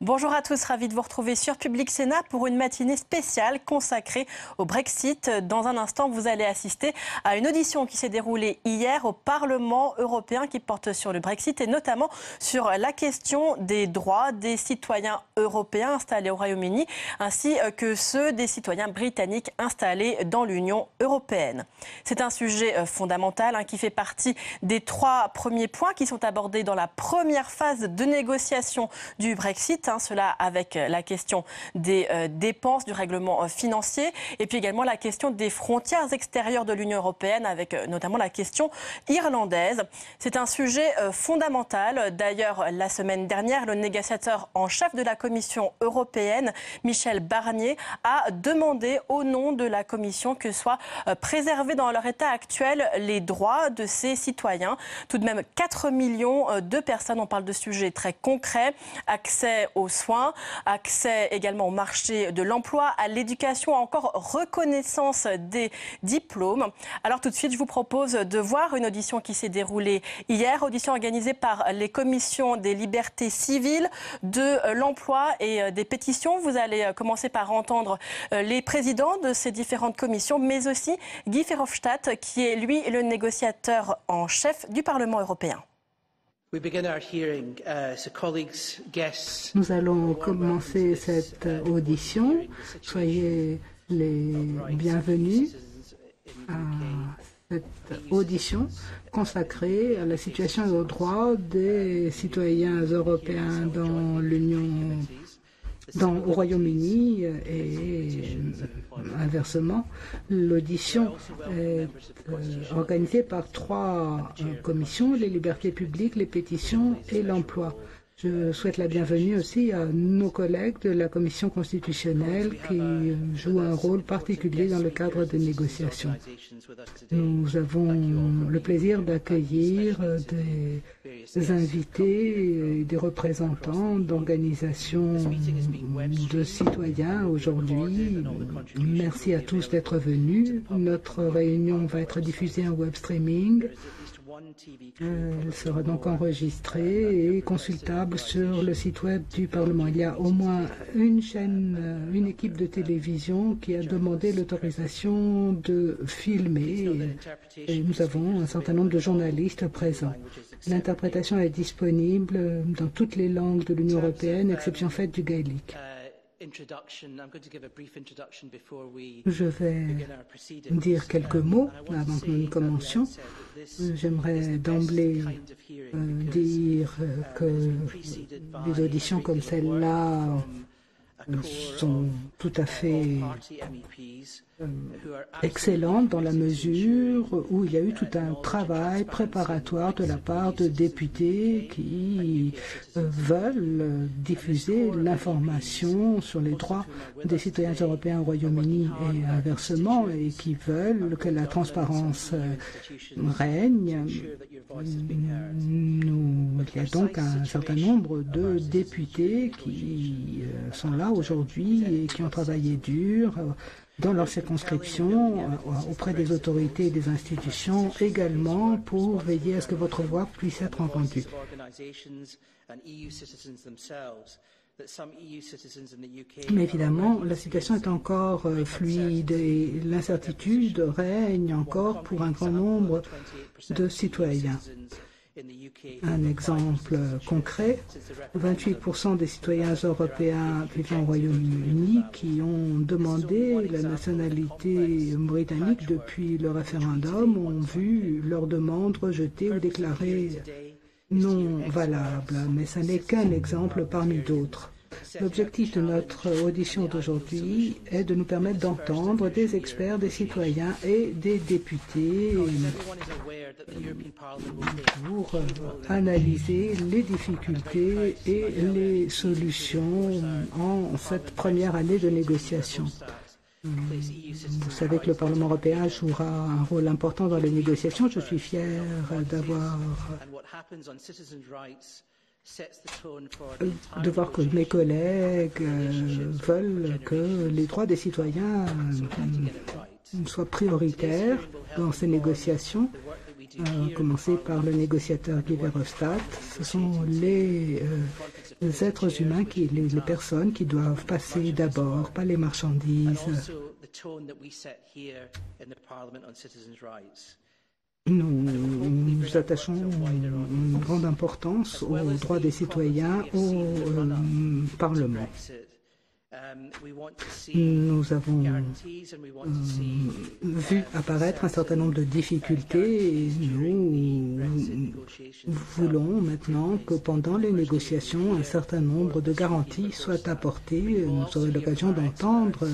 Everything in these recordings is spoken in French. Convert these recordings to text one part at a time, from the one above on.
Bonjour à tous, ravi de vous retrouver sur Public Sénat pour une matinée spéciale consacrée au Brexit. Dans un instant, vous allez assister à une audition qui s'est déroulée hier au Parlement européen qui porte sur le Brexit et notamment sur la question des droits des citoyens européens installés au Royaume-Uni ainsi que ceux des citoyens britanniques installés dans l'Union européenne. C'est un sujet fondamental qui fait partie des 3 premiers points qui sont abordés dans la première phase de négociation du Brexit. Cela avec la question des dépenses du règlement financier et puis également la question des frontières extérieures de l'Union européenne avec notamment la question irlandaise. C'est un sujet fondamental. D'ailleurs, la semaine dernière, le négociateur en chef de la Commission européenne, Michel Barnier, a demandé au nom de la Commission que soient préservés dans leur état actuel les droits de ses citoyens. Tout de même 4 millions de personnes, on parle de sujets très concrets, accès aux soins, accès également au marché de l'emploi, à l'éducation, encore reconnaissance des diplômes. Alors tout de suite, je vous propose de voir une audition qui s'est déroulée hier, audition organisée par les commissions des libertés civiles, de l'emploi et des pétitions. Vous allez commencer par entendre les présidents de ces différentes commissions, mais aussi Guy Verhofstadt, qui est lui le négociateur en chef du Parlement européen. Nous allons commencer cette audition. Soyez les bienvenus à cette audition consacrée à la situation et aux droits des citoyens européens dans l'Union, au Royaume-Uni et inversement. L'audition est organisée par 3 commissions, les libertés publiques, les pétitions et l'emploi. Je souhaite la bienvenue aussi à nos collègues de la Commission constitutionnelle qui jouent un rôle particulier dans le cadre des négociations. Nous avons le plaisir d'accueillir des invités et des représentants d'organisations de citoyens aujourd'hui. Merci à tous d'être venus. Notre réunion va être diffusée en web streaming. Elle sera donc enregistrée et consultable sur le site web du Parlement. Il y a au moins une équipe de télévision qui a demandé l'autorisation de filmer et nous avons un certain nombre de journalistes présents. L'interprétation est disponible dans toutes les langues de l'Union européenne, exception faite du gaélique. Je vais dire quelques mots avant que nous ne commencions. J'aimerais d'emblée dire que des auditions comme celle-là sont tout à fait excellente dans la mesure où il y a eu tout un travail préparatoire de la part de députés qui veulent diffuser l'information sur les droits des citoyens européens au Royaume-Uni et inversement et qui veulent que la transparence règne. Il y a donc un certain nombre de députés qui sont là aujourd'hui et qui ont travaillé dur dans leur circonscription, auprès des autorités et des institutions, également pour veiller à ce que votre voix puisse être entendue. Mais évidemment, la situation est encore fluide et l'incertitude règne encore pour un grand nombre de citoyens. Un exemple concret, 28% des citoyens européens vivant au Royaume-Uni qui ont demandé la nationalité britannique depuis le référendum ont vu leur demande rejetée ou déclarée non valable. Mais ce n'est qu'un exemple parmi d'autres. L'objectif de notre audition d'aujourd'hui est de nous permettre d'entendre des experts, des citoyens et des députés pour analyser les difficultés et les solutions en cette première année de négociation. Vous savez que le Parlement européen jouera un rôle important dans les négociations. Je suis fier de voir que mes collègues veulent que les droits des citoyens soit prioritaire dans ces négociations, à commencer par le négociateur Guy Verhofstadt. Ce sont les êtres humains, les personnes qui doivent passer d'abord, pas les marchandises. Nous attachons une grande importance aux droits des citoyens au Parlement. Nous avons vu apparaître un certain nombre de difficultés et nous voulons maintenant que pendant les négociations, un certain nombre de garanties soient apportées. Vous aurez l'occasion d'entendre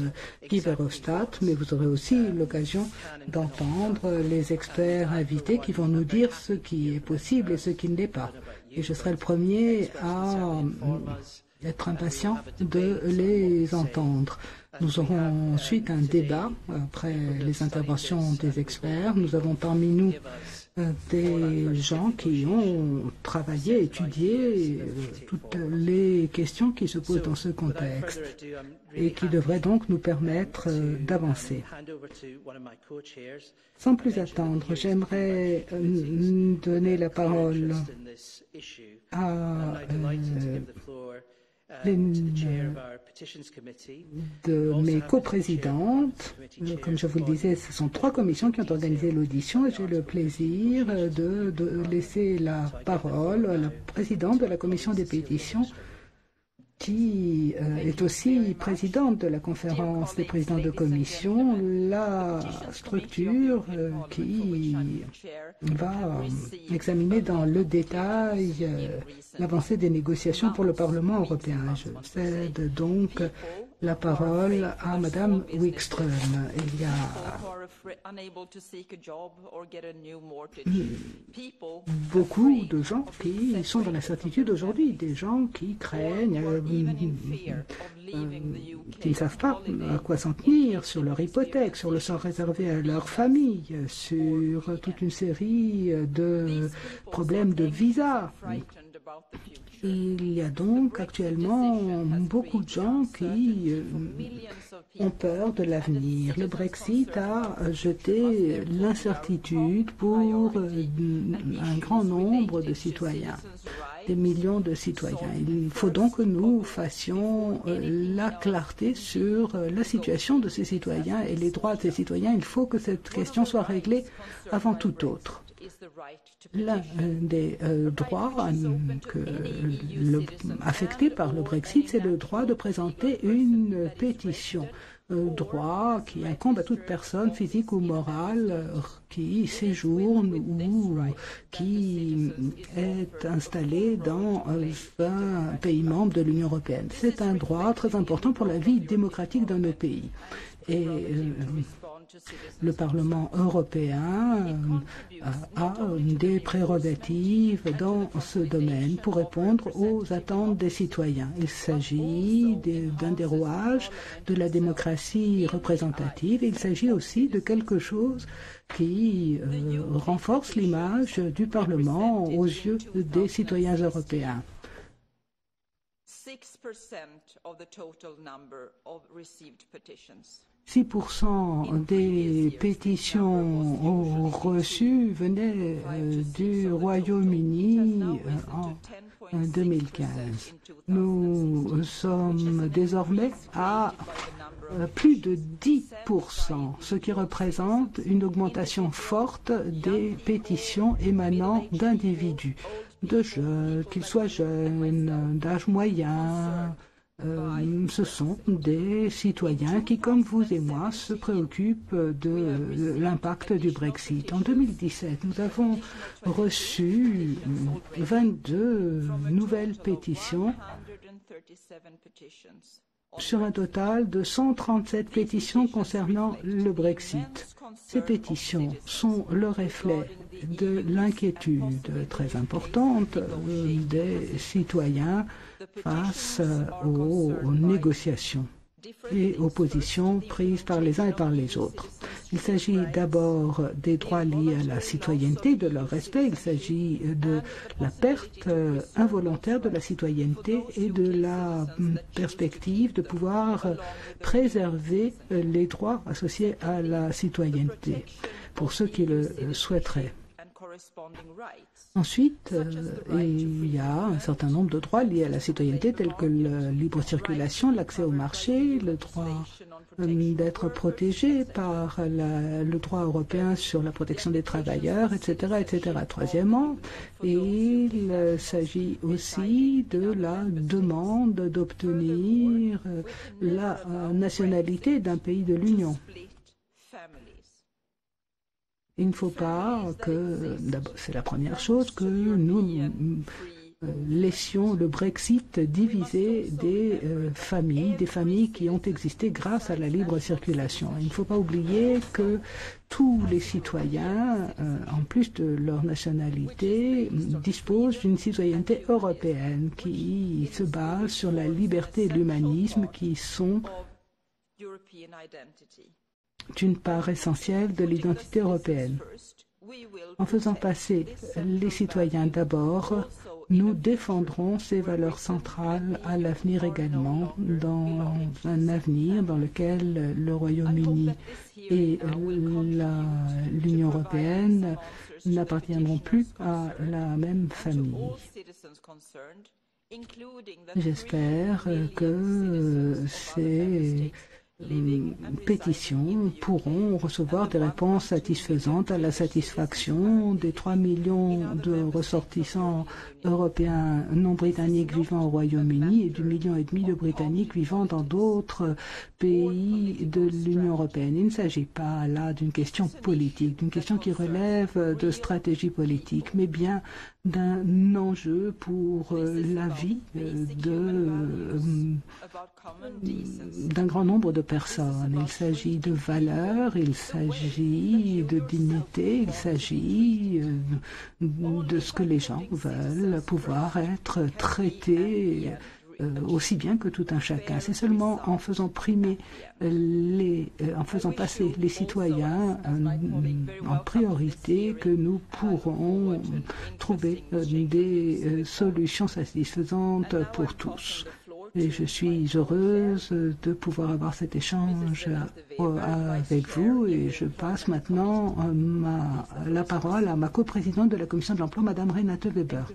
Guy Verhofstadt, mais vous aurez aussi l'occasion d'entendre les experts invités qui vont nous dire ce qui est possible et ce qui ne l'est pas. Et je serai le premier à être impatient de les entendre. Nous aurons ensuite un débat après les interventions des experts. Nous avons parmi nous des gens qui ont travaillé, étudié toutes les questions qui se posent dans ce contexte et qui devraient donc nous permettre d'avancer. Sans plus attendre, j'aimerais donner la parole à de mes coprésidentes. Comme je vous le disais, ce sont 3 commissions qui ont organisé l'audition et j'ai le plaisir de laisser la parole à la présidente de la commission des pétitions qui est aussi présidente de la conférence des présidents de commission, la structure qui va examiner dans le détail l'avancée des négociations pour le Parlement européen. Je cède donc la parole à Madame Wikström. Il y a beaucoup de gens qui sont dans l'incertitude aujourd'hui, des gens qui craignent, qui ne savent pas à quoi s'en tenir sur leur hypothèque, sur le sort réservé à leur famille, sur toute une série de problèmes de visa. Il y a donc actuellement beaucoup de gens qui ont peur de l'avenir. Le Brexit a jeté l'incertitude pour un grand nombre de citoyens, des millions de citoyens. Il faut donc que nous fassions la clarté sur la situation de ces citoyens et les droits de ces citoyens. Il faut que cette question soit réglée avant tout autre. L'un des droits affectés par le Brexit, c'est le droit de présenter une pétition. Droit qui incombe à toute personne physique ou morale qui séjourne ou qui est installée dans un pays membre de l'Union européenne. C'est un droit très important pour la vie démocratique dans nos pays. Et le Parlement européen a des prérogatives dans ce domaine pour répondre aux attentes des citoyens. Il s'agit d'un dérouage de la démocratie représentative. Il s'agit aussi de quelque chose qui renforce l'image du Parlement aux yeux des citoyens européens. 6% des pétitions reçues venaient du Royaume-Uni en 2015. Nous sommes désormais à plus de 10%, ce qui représente une augmentation forte des pétitions émanant d'individus, de jeunes, qu'ils soient jeunes, d'âge moyen. Ce sont des citoyens qui, comme vous et moi, se préoccupent de l'impact du Brexit. En 2017, nous avons reçu 22 nouvelles pétitions sur un total de 137 pétitions concernant le Brexit. Ces pétitions sont le reflet de l'inquiétude très importante des citoyens face aux négociations. et aux positions prises par les uns et par les autres. Il s'agit d'abord des droits liés à la citoyenneté, de leur respect. Il s'agit de la perte involontaire de la citoyenneté et de la perspective de pouvoir préserver les droits associés à la citoyenneté pour ceux qui le souhaiteraient. Ensuite, il y a un certain nombre de droits liés à la citoyenneté, tels que la libre circulation, l'accès au marché, le droit d'être protégé par le droit européen sur la protection des travailleurs, etc., etc. Troisièmement, il s'agit aussi de la demande d'obtenir la nationalité d'un pays de l'Union. Il ne faut pas que, d'abord, c'est la première chose, que nous laissions le Brexit diviser des familles qui ont existé grâce à la libre circulation. Il ne faut pas oublier que tous les citoyens, en plus de leur nationalité, disposent d'une citoyenneté européenne qui se base sur la liberté et l'humanisme qui sont une part essentielle de l'identité européenne. En faisant passer les citoyens d'abord, nous défendrons ces valeurs centrales à l'avenir également, dans un avenir dans lequel le Royaume-Uni et l'Union européenne n'appartiendront plus à la même famille. J'espère que ces pétitions pourront recevoir des réponses satisfaisantes à la satisfaction des 3 millions de ressortissants européens non britanniques vivant au Royaume-Uni et du 1,5 million de Britanniques vivant dans d'autres pays de l'Union européenne. Il ne s'agit pas là d'une question politique, d'une question qui relève de stratégie politique, mais bien d'un enjeu pour la vie d'un grand nombre de personnes. Il s'agit de valeurs, il s'agit de dignité, il s'agit de ce que les gens veulent, pouvoir être traités aussi bien que tout un chacun. C'est seulement en faisant en faisant passer les citoyens en priorité que nous pourrons trouver des solutions satisfaisantes pour tous. Et je suis heureuse de pouvoir avoir cet échange avec vous et je passe maintenant la parole à ma coprésidente de la Commission de l'Emploi, Madame Renate Weber.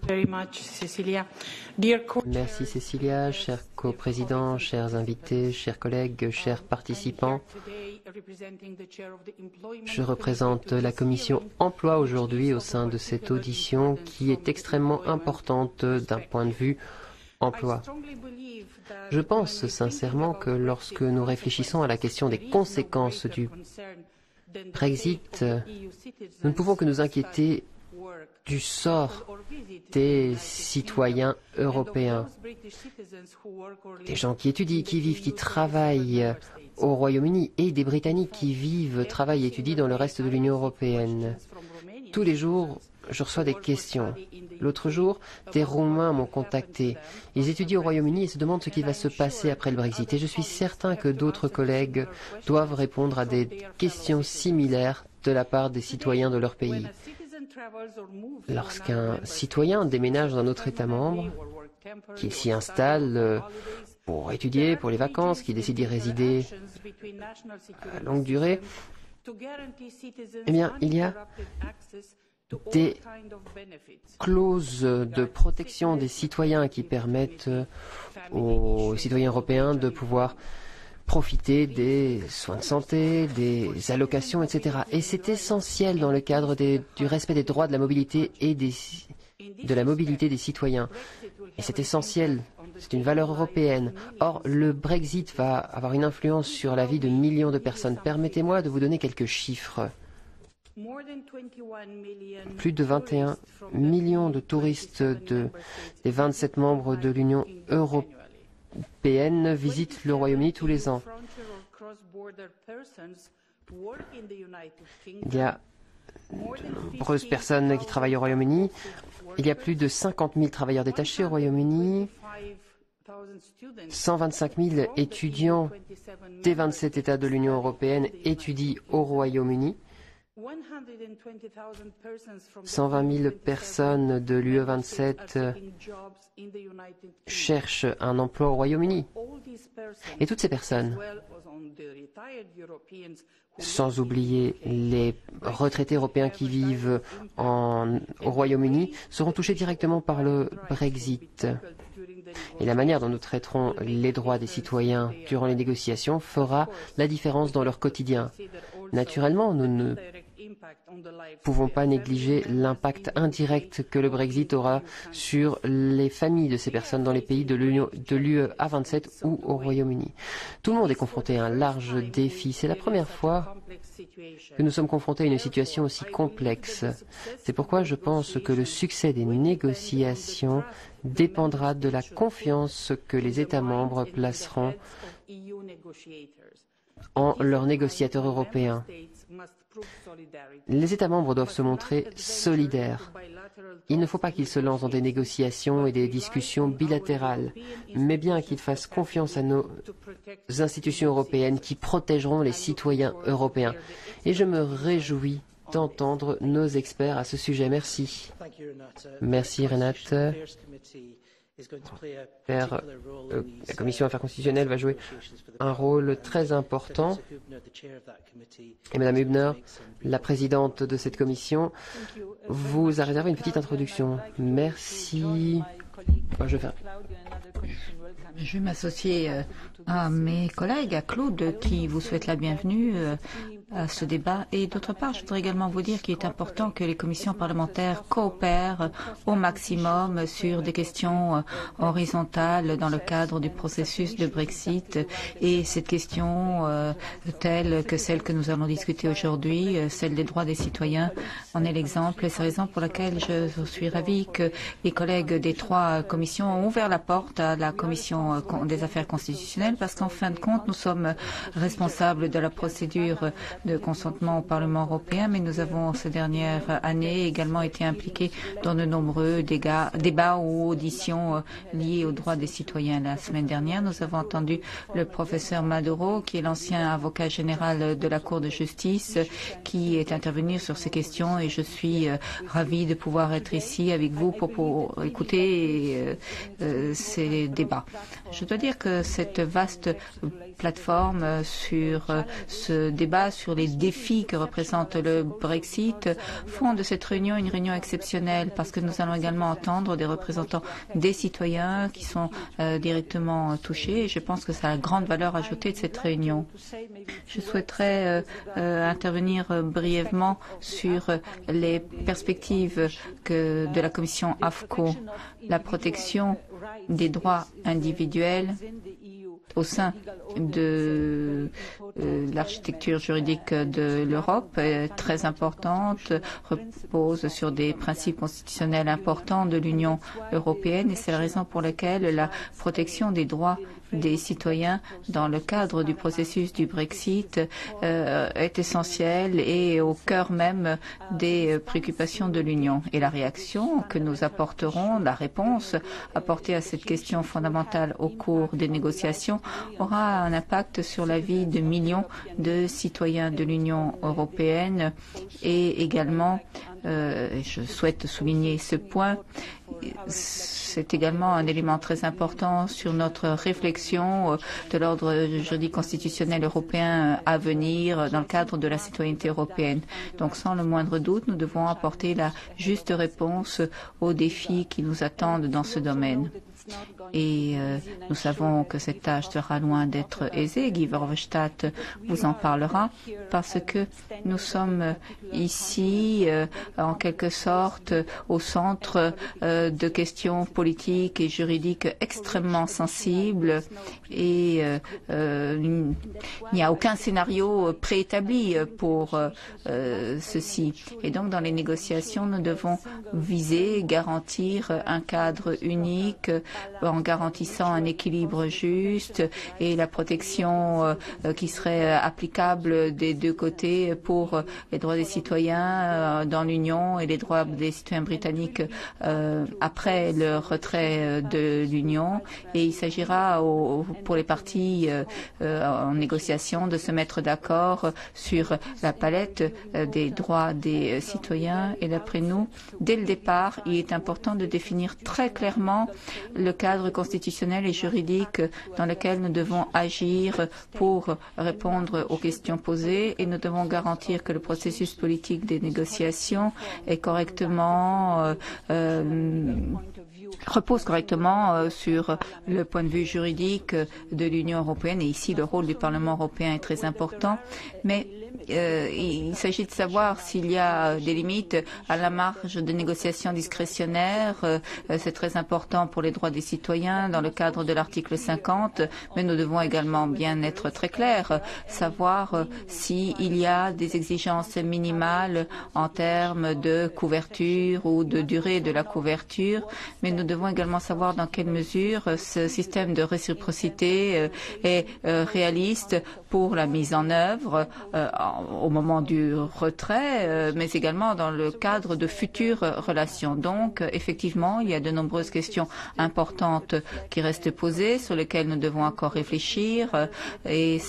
Merci Cécilia, chers coprésidents, chers invités, chers collègues, chers participants. Je représente la Commission Emploi aujourd'hui au sein de cette audition qui est extrêmement importante d'un point de vue emploi. Je pense sincèrement que lorsque nous réfléchissons à la question des conséquences du Brexit, nous ne pouvons que nous inquiéter du sort des citoyens européens, des gens qui étudient, qui vivent, qui travaillent au Royaume-Uni et des Britanniques qui vivent, travaillent et étudient dans le reste de l'Union européenne. Tous les jours, je reçois des questions. L'autre jour, des Roumains m'ont contacté. Ils étudient au Royaume-Uni et se demandent ce qui va se passer après le Brexit. Et je suis certain que d'autres collègues doivent répondre à des questions similaires de la part des citoyens de leur pays. Lorsqu'un citoyen déménage dans un autre État membre, qu'il s'y installe pour étudier, pour les vacances, qu'il décide d'y résider à longue durée, eh bien, il y a des clauses de protection des citoyens qui permettent aux citoyens européens de pouvoir profiter des soins de santé, des allocations, etc. Et c'est essentiel dans le cadre du respect des droits de la mobilité et de la mobilité des citoyens. Et c'est essentiel, c'est une valeur européenne. Or, le Brexit va avoir une influence sur la vie de millions de personnes. Permettez-moi de vous donner quelques chiffres. Plus de 21 millions de touristes des 27 membres de l'Union européenne visitent le Royaume-Uni tous les ans. Il y a de nombreuses personnes qui travaillent au Royaume-Uni. Il y a plus de 50 000 travailleurs détachés au Royaume-Uni. 125 000 étudiants des 27 États de l'Union européenne étudient au Royaume-Uni. 120 000 personnes de l'UE27 cherchent un emploi au Royaume-Uni. Et toutes ces personnes, sans oublier les retraités européens qui vivent au Royaume-Uni, seront touchés directement par le Brexit. Et la manière dont nous traiterons les droits des citoyens durant les négociations fera la différence dans leur quotidien. Naturellement, nous ne pouvons pas négliger l'impact indirect que le Brexit aura sur les familles de ces personnes dans les pays de l'UE A27 ou au Royaume-Uni. Tout le monde est confronté à un large défi. C'est la première fois que nous sommes confrontés à une situation aussi complexe. C'est pourquoi je pense que le succès des négociations dépendra de la confiance que les États membres placeront en leurs négociateurs européens. Les États membres doivent se montrer solidaires. Il ne faut pas qu'ils se lancent dans des négociations et des discussions bilatérales, mais bien qu'ils fassent confiance à nos institutions européennes qui protégeront les citoyens européens. Et je me réjouis d'entendre nos experts à ce sujet. Merci. Merci, Renate. La Commission Affaires constitutionnelles va jouer un rôle très important. Et Madame Hübner, la présidente de cette commission, vous a réservé une petite introduction. Merci. Je vais m'associer à mes collègues, à Claude, qui vous souhaite la bienvenue à ce débat. Et d'autre part, je voudrais également vous dire qu'il est important que les commissions parlementaires coopèrent au maximum sur des questions horizontales dans le cadre du processus de Brexit. Et cette question, telle que celle que nous allons discuter aujourd'hui, celle des droits des citoyens, en est l'exemple. Et c'est la raison pour laquelle je suis ravie que les collègues des trois commissions ont ouvert la porte à la commission des affaires constitutionnelles, parce qu'en fin de compte, nous sommes responsables de la procédure de consentement au Parlement européen, mais nous avons ces dernières années également été impliqués dans de nombreux débats ou auditions liées aux droits des citoyens. La semaine dernière, nous avons entendu le professeur Maduro, qui est l'ancien avocat général de la Cour de justice, qui est intervenu sur ces questions, et je suis ravie de pouvoir être ici avec vous pour écouter ces débats. Je dois dire que cette vaste plateforme sur ce débat sur les défis que représente le Brexit font de cette réunion une réunion exceptionnelle, parce que nous allons également entendre des représentants des citoyens qui sont directement touchés, et je pense que c'est la grande valeur ajoutée de cette réunion. Je souhaiterais intervenir brièvement sur les perspectives de la commission AFCO, la protection des droits individuels au sein de l'architecture juridique de l'Europe, très importante, repose sur des principes constitutionnels importants de l'Union européenne, et c'est la raison pour laquelle la protection des droits des citoyens dans le cadre du processus du Brexit est essentielle et au cœur même des préoccupations de l'Union. Et la réaction que nous apporterons, la réponse apportée à cette question fondamentale au cours des négociations aura un impact sur la vie de millions de citoyens de l'Union européenne, et également, je souhaite souligner ce point, c'est également un élément très important sur notre réflexion de l'ordre juridique constitutionnel européen à venir dans le cadre de la citoyenneté européenne. Donc, sans le moindre doute, nous devons apporter la juste réponse aux défis qui nous attendent dans ce domaine. Et nous savons que cette tâche sera loin d'être aisée. Guy Verhofstadt vous en parlera, parce que nous sommes ici en quelque sorte au centre de questions politiques et juridiques extrêmement sensibles, et il n'y a aucun scénario préétabli pour ceci. Et donc, dans les négociations, nous devons viser, garantir un cadre unique en garantissant un équilibre juste et la protection qui serait applicable des deux côtés pour les droits des citoyens dans l'Union et les droits des citoyens britanniques après le retrait de l'Union. Et il s'agira pour les parties en négociation de se mettre d'accord sur la palette des droits des citoyens. Et d'après nous, dès le départ, il est important de définir très clairement le cadre constitutionnel et juridique dans lequel nous devons agir pour répondre aux questions posées, et nous devons garantir que le processus politique des négociations est correctement repose correctement sur le point de vue juridique de l'Union européenne. Et ici, le rôle du Parlement européen est très important. Mais il s'agit de savoir s'il y a des limites à la marge de négociation discrétionnaire. C'est très important pour les droits des citoyens dans le cadre de l'article 50, mais nous devons également bien être très clairs, savoir s'il y a des exigences minimales en termes de couverture ou de durée de la couverture, mais nous devons également savoir dans quelle mesure ce système de réciprocité est réaliste pour la mise en œuvre au moment du retrait, mais également dans le cadre de futures relations. Donc, effectivement, il y a de nombreuses questions importantes qui restent posées, sur lesquelles nous devons encore réfléchir. Et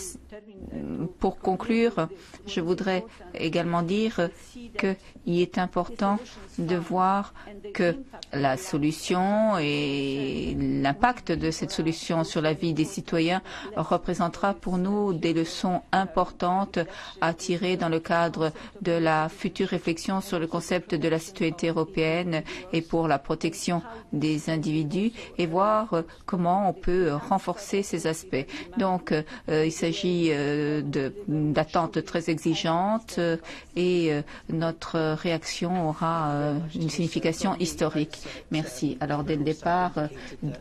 pour conclure, je voudrais également dire qu'il est important de voir que la solution et l'impact de cette solution sur la vie des citoyens représentera pour nous des leçons importantes à tirer dans le cadre de la future réflexion sur le concept de la citoyenneté européenne et pour la protection des individus, et voir comment on peut renforcer ces aspects. Donc, il s'agit d'attentes très exigeantes et notre réaction aura une signification historique. Merci. Alors, dès le départ,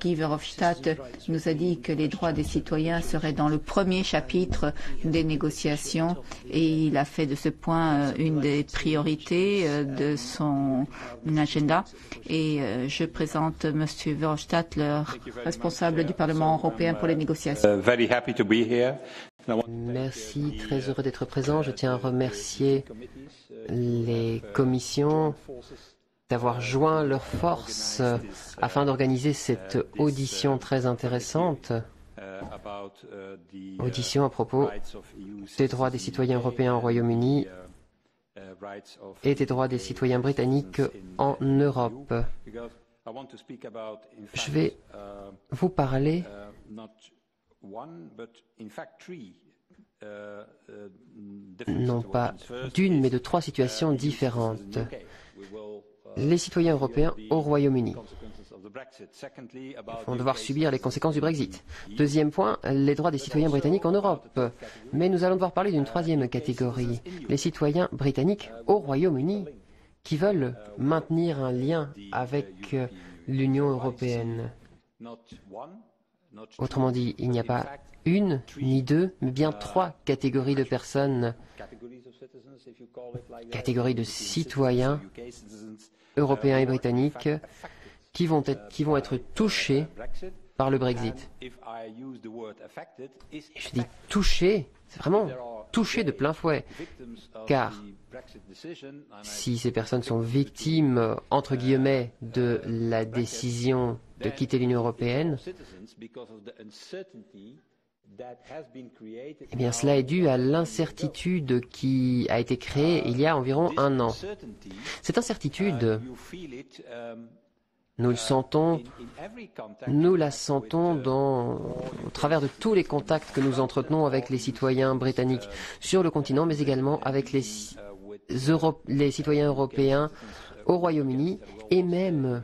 Guy Verhofstadt nous a dit que les droits des citoyens seraient dans le premier chapitre des négociations, et il a fait de ce point une des priorités de son agenda. Et je présente M. Verhofstadt, le responsable du Parlement européen pour les négociations. Merci, très heureux d'être présent. Je tiens à remercier les commissions d'avoir joint leurs forces afin d'organiser cette audition très intéressante. Audition à propos des droits des citoyens européens au Royaume-Uni et des droits des citoyens britanniques en Europe. Je vais vous parler non pas d'une, mais de trois situations différentes. Les citoyens européens au Royaume-Uni vont devoir subir les conséquences du Brexit. Deuxième point, les droits des citoyens britanniques en Europe. Mais nous allons devoir parler d'une troisième catégorie, les citoyens britanniques au Royaume-Uni qui veulent maintenir un lien avec l'Union européenne. Autrement dit, il n'y a pas une ni deux, mais bien trois catégories de personnes, catégories de citoyens européens et britanniques qui vont être touchés par le Brexit. Je dis touchés, c'est vraiment touchés de plein fouet, car si ces personnes sont victimes, entre guillemets, de la décision de quitter l'Union européenne, eh bien, cela est dû à l'incertitude qui a été créée il y a environ un an. Cette incertitude, nous la sentons au travers de tous les contacts que nous entretenons avec les citoyens britanniques sur le continent, mais également avec les citoyens européens au Royaume-Uni et même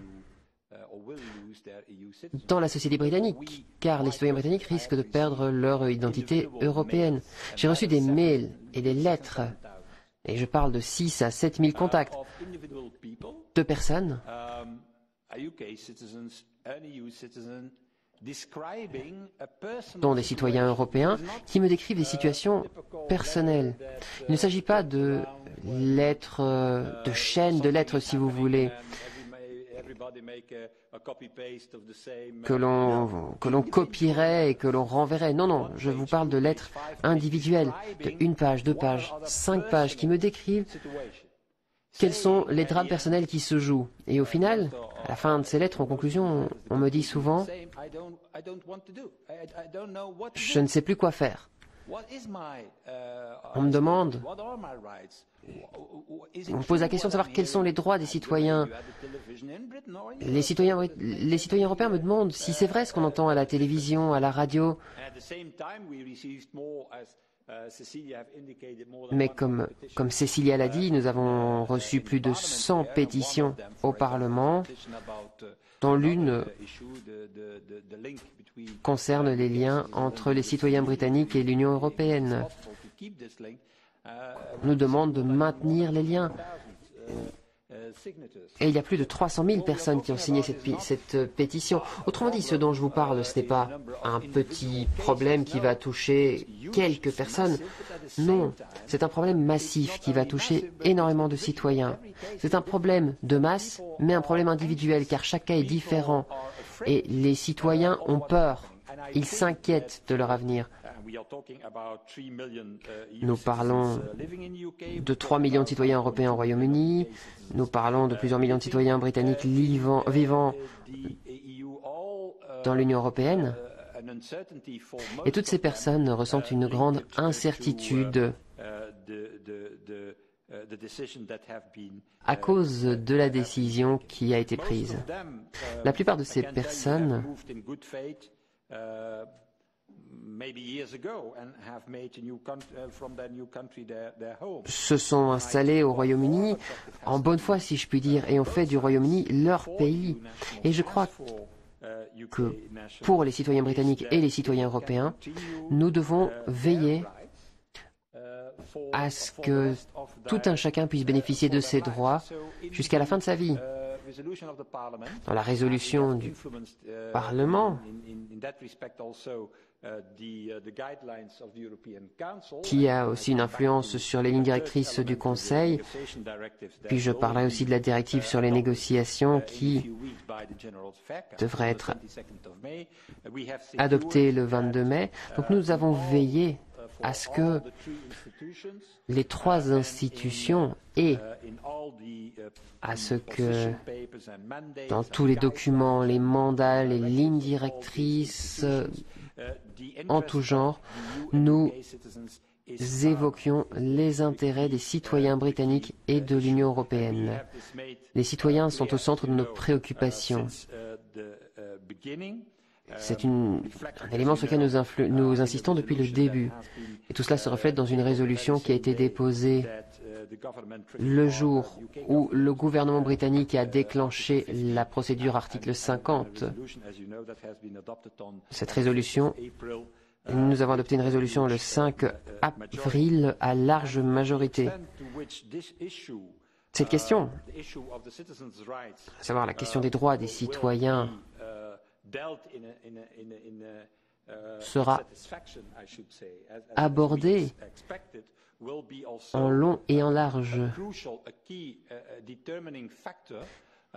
dans la société britannique, car les citoyens britanniques risquent de perdre leur identité européenne. J'ai reçu des mails et des lettres, et je parle de 6 à 7 000 contacts de personnes dont des citoyens européens qui me décrivent des situations personnelles. Il ne s'agit pas de lettres, de chaînes de lettres si vous voulez. que l'on copierait et que l'on renverrait. Non, non, je vous parle de lettres individuelles, de 1 page, 2 pages, 5 pages, qui me décrivent quels sont les drames personnels qui se jouent. Et au final, à la fin de ces lettres, en conclusion, on me dit souvent « Je ne sais plus quoi faire ». On me demande, on me pose la question de savoir quels sont les droits des citoyens. Les citoyens européens me demandent si c'est vrai ce qu'on entend à la télévision, à la radio. Mais comme Cécilia l'a dit, nous avons reçu plus de 100 pétitions au Parlement, dont l'une concerne les liens entre les citoyens britanniques et l'Union européenne. Nous demandent de maintenir les liens. Et il y a plus de 300 000 personnes qui ont signé cette pétition. Autrement dit, ce dont je vous parle, ce n'est pas un petit problème qui va toucher quelques personnes. Non, c'est un problème massif qui va toucher énormément de citoyens. C'est un problème de masse, mais un problème individuel, car chaque cas est différent. Et les citoyens ont peur. Ils s'inquiètent de leur avenir. Nous parlons de 3 millions de citoyens européens au Royaume-Uni. Nous parlons de plusieurs millions de citoyens britanniques vivant dans l'Union européenne. Et toutes ces personnes ressentent une grande incertitude à cause de la décision qui a été prise. La plupart de ces personnes se sont installés au Royaume-Uni en bonne foi, si je puis dire, et ont fait du Royaume-Uni leur pays. Et je crois que pour les citoyens britanniques et les citoyens européens, nous devons veiller à ce que tout un chacun puisse bénéficier de ses droits jusqu'à la fin de sa vie. Dans la résolution du Parlement, qui a aussi une influence sur les lignes directrices du Conseil, puis je parlerai aussi de la directive sur les négociations qui devrait être adoptée le 22 mai. Donc nous avons veillé à ce que les 3 institutions et à ce que dans tous les documents, les mandats, les lignes directrices, en tout genre, nous évoquions les intérêts des citoyens britanniques et de l'Union européenne. Les citoyens sont au centre de nos préoccupations. C'est un élément sur lequel nous insistons depuis le début. Et tout cela se reflète dans une résolution qui a été déposée le jour où le gouvernement britannique a déclenché la procédure article 50. Cette résolution, nous avons adopté une résolution le 5 avril à large majorité. Cette question, à savoir la question des droits des citoyens, sera abordée en long et en large.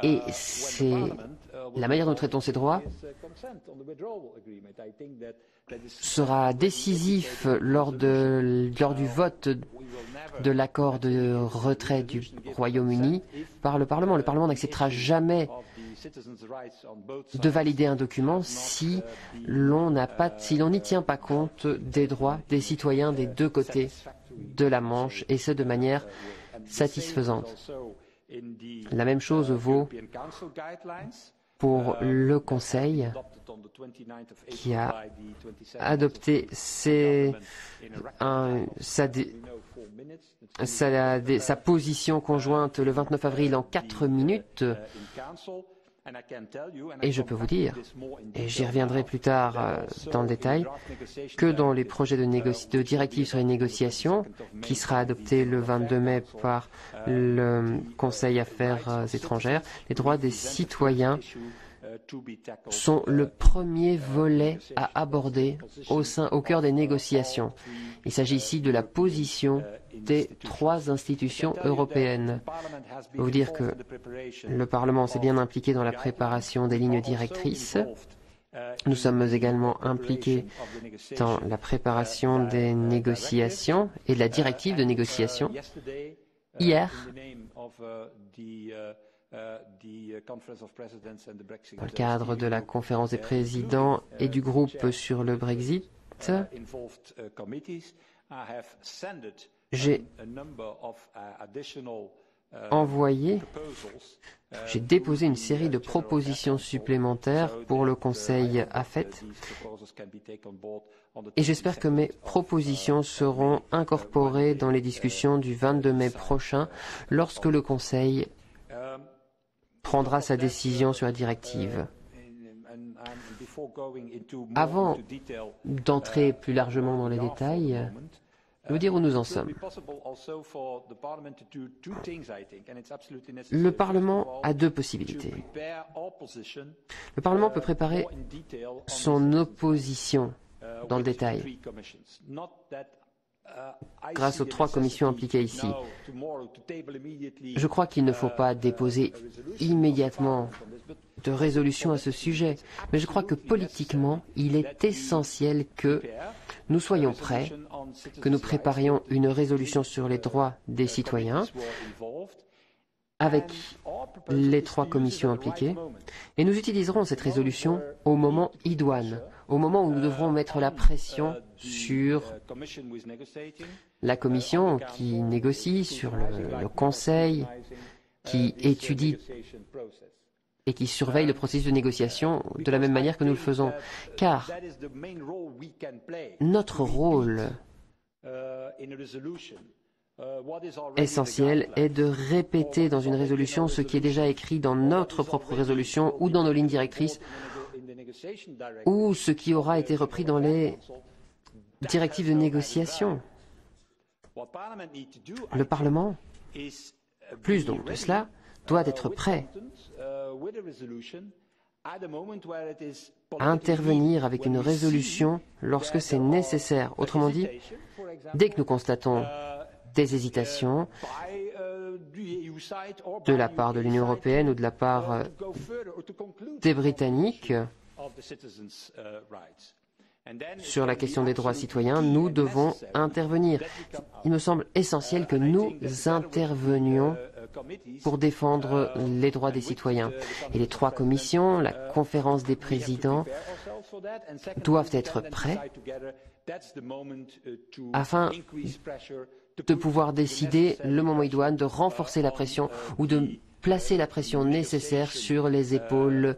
Et c'est la manière dont nous traitons ces droits sera décisif lors du vote de l'accord de retrait du Royaume-Uni par le Parlement. Le Parlement n'acceptera jamais de valider un document si l'on n'y tient pas compte des droits des citoyens des deux côtés de la Manche, et ce de manière satisfaisante. La même chose vaut pour le Conseil qui a adopté sa position conjointe le 29 avril en 4 minutes. Et je peux vous dire, et j'y reviendrai plus tard dans le détail, que dans les projets de directive sur les négociations, qui sera adopté le 22 mai par le Conseil Affaires étrangères, les droits des citoyens sont le premier volet à aborder au cœur des négociations. Il s'agit ici de la position des 3 institutions européennes. Je veux vous dire que le Parlement s'est bien impliqué dans la préparation des lignes directrices. Nous sommes également impliqués dans la préparation des négociations et de la directive de négociation. Hier, dans le cadre de la conférence des présidents et du groupe sur le Brexit, j'ai déposé une série de propositions supplémentaires pour le Conseil AFET et j'espère que mes propositions seront incorporées dans les discussions du 22 mai prochain lorsque le Conseil prendra sa décision sur la directive. Avant d'entrer plus largement dans les détails, je veux dire où nous en sommes. Le Parlement a 2 possibilités. Le Parlement peut préparer son opposition dans le détail grâce aux 3 commissions impliquées ici. Je crois qu'il ne faut pas déposer immédiatement de résolution à ce sujet, mais je crois que politiquement, il est essentiel que nous soyons prêts, que nous préparions une résolution sur les droits des citoyens avec les 3 commissions impliquées, et nous utiliserons cette résolution au moment idoine, au moment où nous devrons mettre la pression sur la Commission qui négocie, sur le Conseil qui étudie et qui surveille le processus de négociation de la même manière que nous le faisons. Car notre rôle essentiel est de répéter dans une résolution ce qui est déjà écrit dans notre propre résolution ou dans nos lignes directrices ou ce qui aura été repris dans les directives de négociation. Le Parlement, plus donc de cela, doit être prêt à intervenir avec une résolution lorsque c'est nécessaire. Autrement dit, dès que nous constatons des hésitations de la part de l'Union européenne ou de la part des Britanniques sur la question des droits citoyens, nous devons intervenir. Il me semble essentiel que nous intervenions pour défendre les droits des citoyens. Et les 3 commissions, la conférence des présidents, doivent être prêts afin de pouvoir décider le moment idoine de renforcer la pression ou de placer la pression nécessaire sur les épaules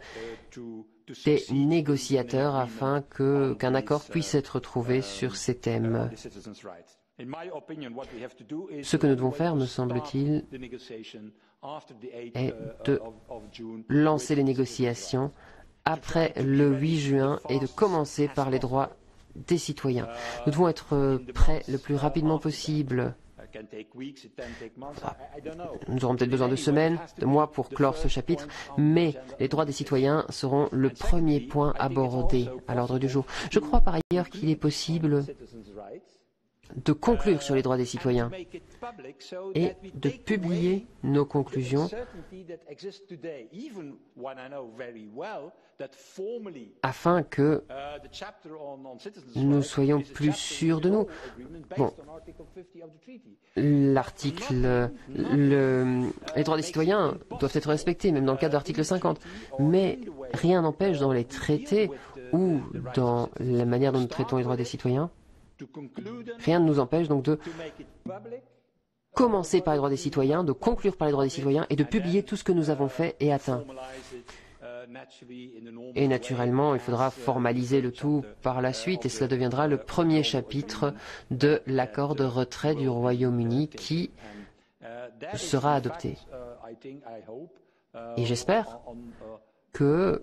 des négociateurs afin qu'un accord puisse être trouvé sur ces thèmes. Ce que nous devons faire, me semble-t-il, est de lancer les négociations après le 8 juin et de commencer par les droits des citoyens. Nous devons être prêts le plus rapidement possible. Nous aurons peut-être besoin de semaines, de mois pour clore ce chapitre, mais les droits des citoyens seront le premier point abordé à l'ordre du jour. Je crois par ailleurs qu'il est possible de conclure sur les droits des citoyens et de publier nos conclusions afin que nous soyons plus sûrs de nous. Bon, les droits des citoyens doivent être respectés, même dans le cadre de l'article 50, mais rien n'empêche dans les traités ou dans la manière dont nous traitons les droits des citoyens, rien ne nous empêche donc de commencer par les droits des citoyens, de conclure par les droits des citoyens et de publier tout ce que nous avons fait et atteint. Et naturellement, il faudra formaliser le tout par la suite et cela deviendra le premier chapitre de l'accord de retrait du Royaume-Uni qui sera adopté. Et j'espère que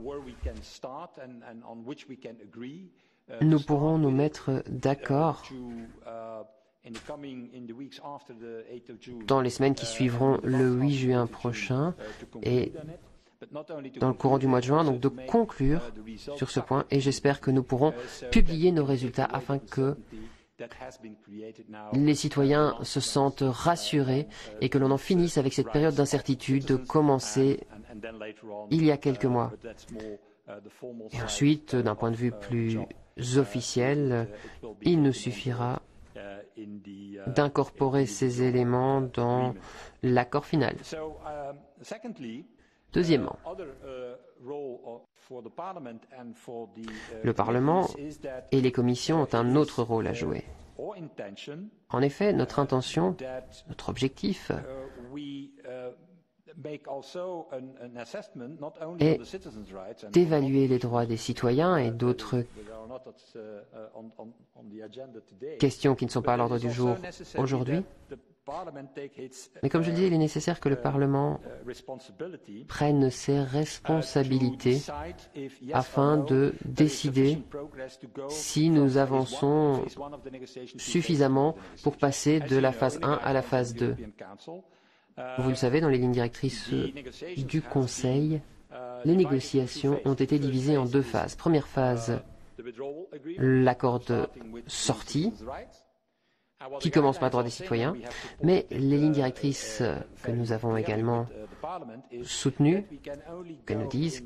nous pourrons nous mettre d'accord dans les semaines qui suivront le 8 juin prochain et dans le courant du mois de juin, donc de conclure sur ce point et j'espère que nous pourrons publier nos résultats afin que les citoyens se sentent rassurés et que l'on en finisse avec cette période d'incertitude commencée il y a quelques mois. Et ensuite, d'un point de vue plus officiel, il nous suffira d'incorporer ces éléments dans l'accord final. Deuxièmement, le Parlement et les commissions ont un autre rôle à jouer. En effet, notre intention, notre objectif est d'évaluer les droits des citoyens et d'autres questions qui ne sont pas à l'ordre du jour aujourd'hui. Mais comme je le disais, il est nécessaire que le Parlement prenne ses responsabilités afin de décider si nous avançons suffisamment pour passer de la phase 1 à la phase 2. Vous le savez, dans les lignes directrices du Conseil, les négociations ont été divisées en deux phases. Première phase, l'accord de sortie, qui commence par le droit des citoyens, mais les lignes directrices que nous avons également soutenues, que nous disent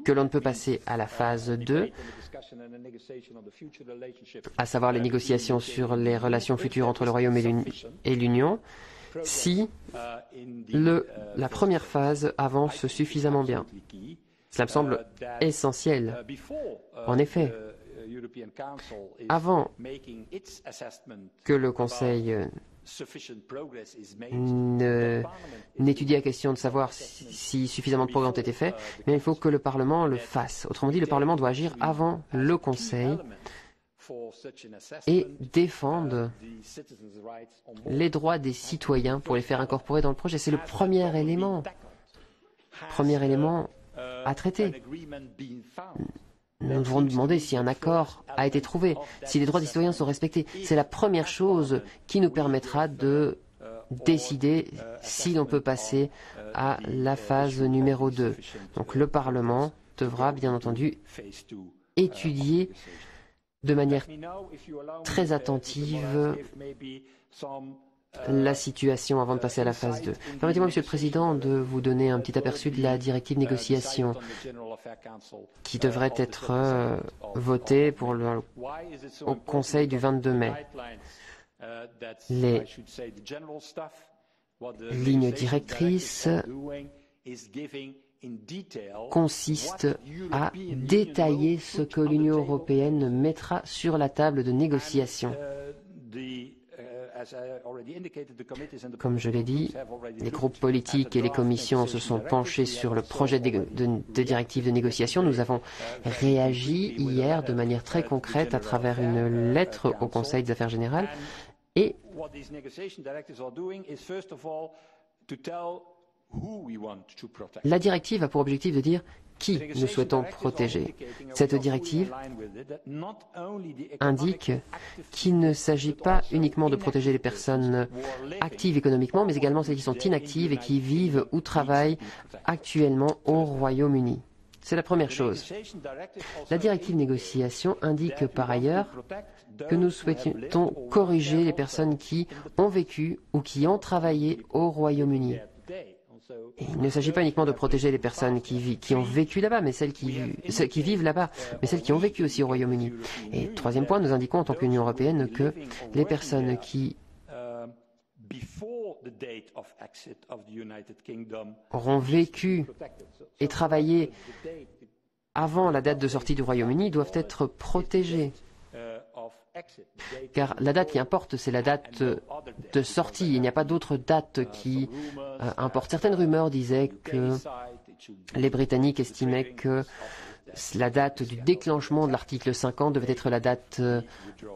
que l'on ne peut passer à la phase 2, à savoir les négociations sur les relations futures entre le Royaume et l'Union, si la première phase avance suffisamment bien. Cela me semble essentiel. En effet, avant que le Conseil n'étudie la question de savoir si suffisamment de progrès ont été faits, mais il faut que le Parlement le fasse. Autrement dit, le Parlement doit agir avant le Conseil et défendre les droits des citoyens pour les faire incorporer dans le projet. C'est le premier élément à traiter. Nous devons nous demander si un accord a été trouvé, si les droits des citoyens sont respectés. C'est la première chose qui nous permettra de décider si l'on peut passer à la phase numéro 2. Donc le Parlement devra bien entendu étudier de manière très attentive la situation avant de passer à la phase 2. Permettez-moi, Monsieur le Président, de vous donner un petit aperçu de la directive négociation qui devrait être votée au Conseil du 22 mai. Les lignes directrices consistent à détailler ce que l'Union européenne mettra sur la table de négociation. Comme je l'ai dit, les groupes politiques et les commissions se sont penchés sur le projet de directive de négociation. Nous avons réagi hier de manière très concrète à travers une lettre au Conseil des affaires générales. Et la directive a pour objectif de dire qui nous souhaitons protéger. Cette directive indique qu'il ne s'agit pas uniquement de protéger les personnes actives économiquement, mais également celles qui sont inactives et qui vivent ou travaillent actuellement au Royaume-Uni. C'est la première chose. La directive négociation indique par ailleurs que nous souhaitons corriger les personnes qui ont vécu ou qui ont travaillé au Royaume-Uni. Et il ne s'agit pas uniquement de protéger les personnes qui ont vécu là-bas, mais celles qui vivent là-bas, mais celles qui ont vécu aussi au Royaume-Uni. Et troisième point, nous indiquons en tant qu'Union européenne que les personnes qui auront vécu et travaillé avant la date de sortie du Royaume-Uni doivent être protégées. Car la date qui importe, c'est la date de sortie. Il n'y a pas d'autre date qui importe. Certaines rumeurs disaient que les Britanniques estimaient que la date du déclenchement de l'article 50 devait être la date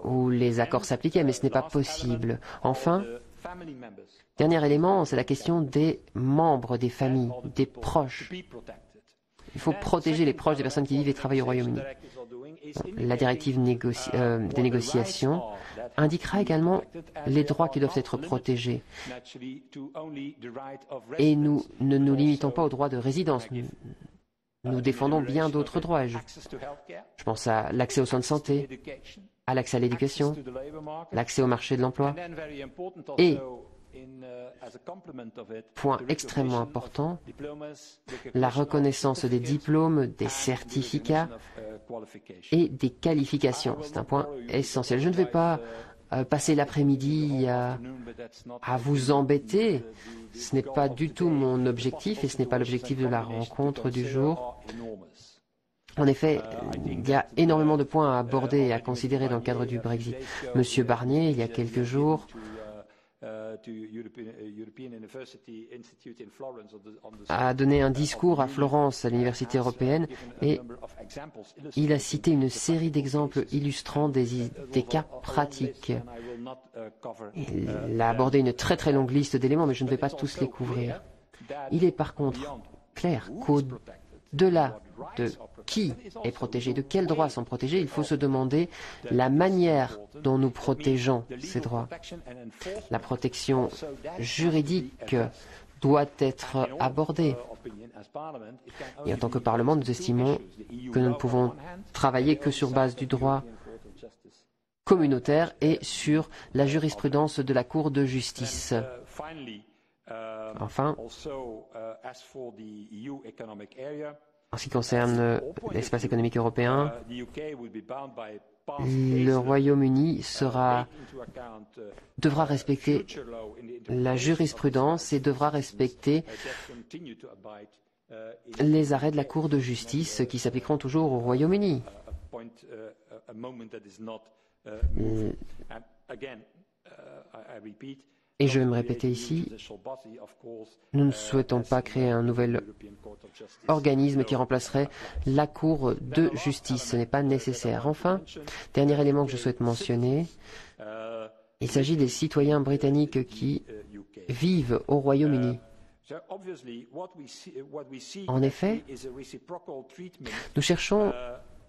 où les accords s'appliquaient, mais ce n'est pas possible. Enfin, dernier élément, c'est la question des membres des familles, des proches. Il faut protéger les proches des personnes qui vivent et travaillent au Royaume-Uni. La directive des négociations indiquera également les droits qui doivent être protégés. Et nous ne nous limitons pas aux droits de résidence. Nous défendons bien d'autres droits. Je pense à l'accès aux soins de santé, à l'accès à l'éducation, l'accès au marché de l'emploi et, point extrêmement important, la reconnaissance des diplômes, des certificats et des qualifications. C'est un point essentiel. Je ne vais pas passer l'après-midi à vous embêter. Ce n'est pas du tout mon objectif et ce n'est pas l'objectif de la rencontre du jour. En effet, il y a énormément de points à aborder et à considérer dans le cadre du Brexit. Monsieur Barnier, il y a quelques jours, a donné un discours à Florence, à l'Université européenne, et il a cité une série d'exemples illustrant des cas pratiques. Il a abordé une très très longue liste d'éléments, mais je ne vais pas tous les couvrir. Il est par contre clair qu'au-delà de qui est protégé, de quels droits sont protégés, il faut se demander la manière dont nous protégeons ces droits. La protection juridique doit être abordée. Et en tant que Parlement, nous estimons que nous ne pouvons travailler que sur base du droit communautaire et sur la jurisprudence de la Cour de justice. Enfin, en ce qui concerne l'espace économique européen, le Royaume-Uni devra respecter la jurisprudence et devra respecter les arrêts de la Cour de justice qui s'appliqueront toujours au Royaume-Uni. Et je vais me répéter ici, nous ne souhaitons pas créer un nouvel organisme qui remplacerait la Cour de justice. Ce n'est pas nécessaire. Enfin, dernier élément que je souhaite mentionner, il s'agit des citoyens britanniques qui vivent au Royaume-Uni. En effet, nous cherchons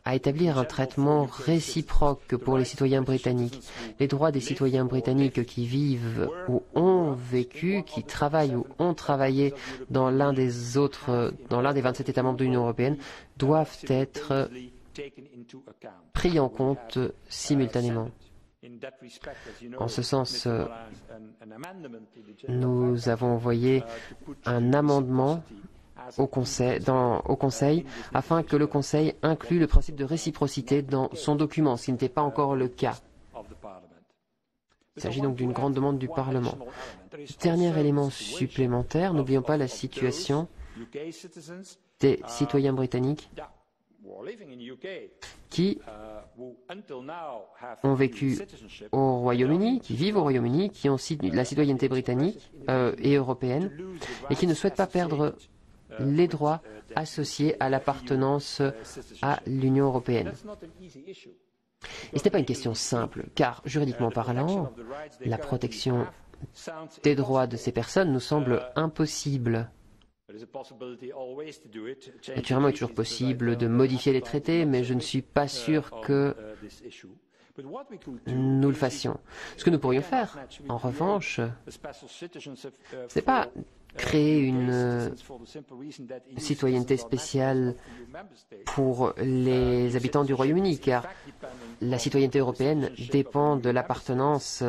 à établir un traitement réciproque pour les citoyens britanniques. Les droits des citoyens britanniques qui vivent ou ont vécu, qui travaillent ou ont travaillé dans l'un des 27 États membres de l'Union européenne doivent être pris en compte simultanément. En ce sens, nous avons envoyé un amendement au Conseil afin que le Conseil inclue le principe de réciprocité dans son document, ce qui n'était pas encore le cas. Il s'agit donc d'une grande demande du Parlement. Dernier élément supplémentaire, n'oublions pas la situation des citoyens britanniques qui ont vécu au Royaume-Uni, qui vivent au Royaume-Uni, qui ont la citoyenneté britannique et européenne et qui ne souhaitent pas perdre les droits associés à l'appartenance à l'Union européenne. Et ce n'est pas une question simple, car juridiquement parlant, la protection des droits de ces personnes nous semble impossible. Naturellement, il est toujours possible de modifier les traités, mais je ne suis pas sûr que nous le fassions. Ce que nous pourrions faire, en revanche, ce n'est pas créer une citoyenneté spéciale pour les habitants du Royaume-Uni, car la citoyenneté européenne dépend de l'appartenance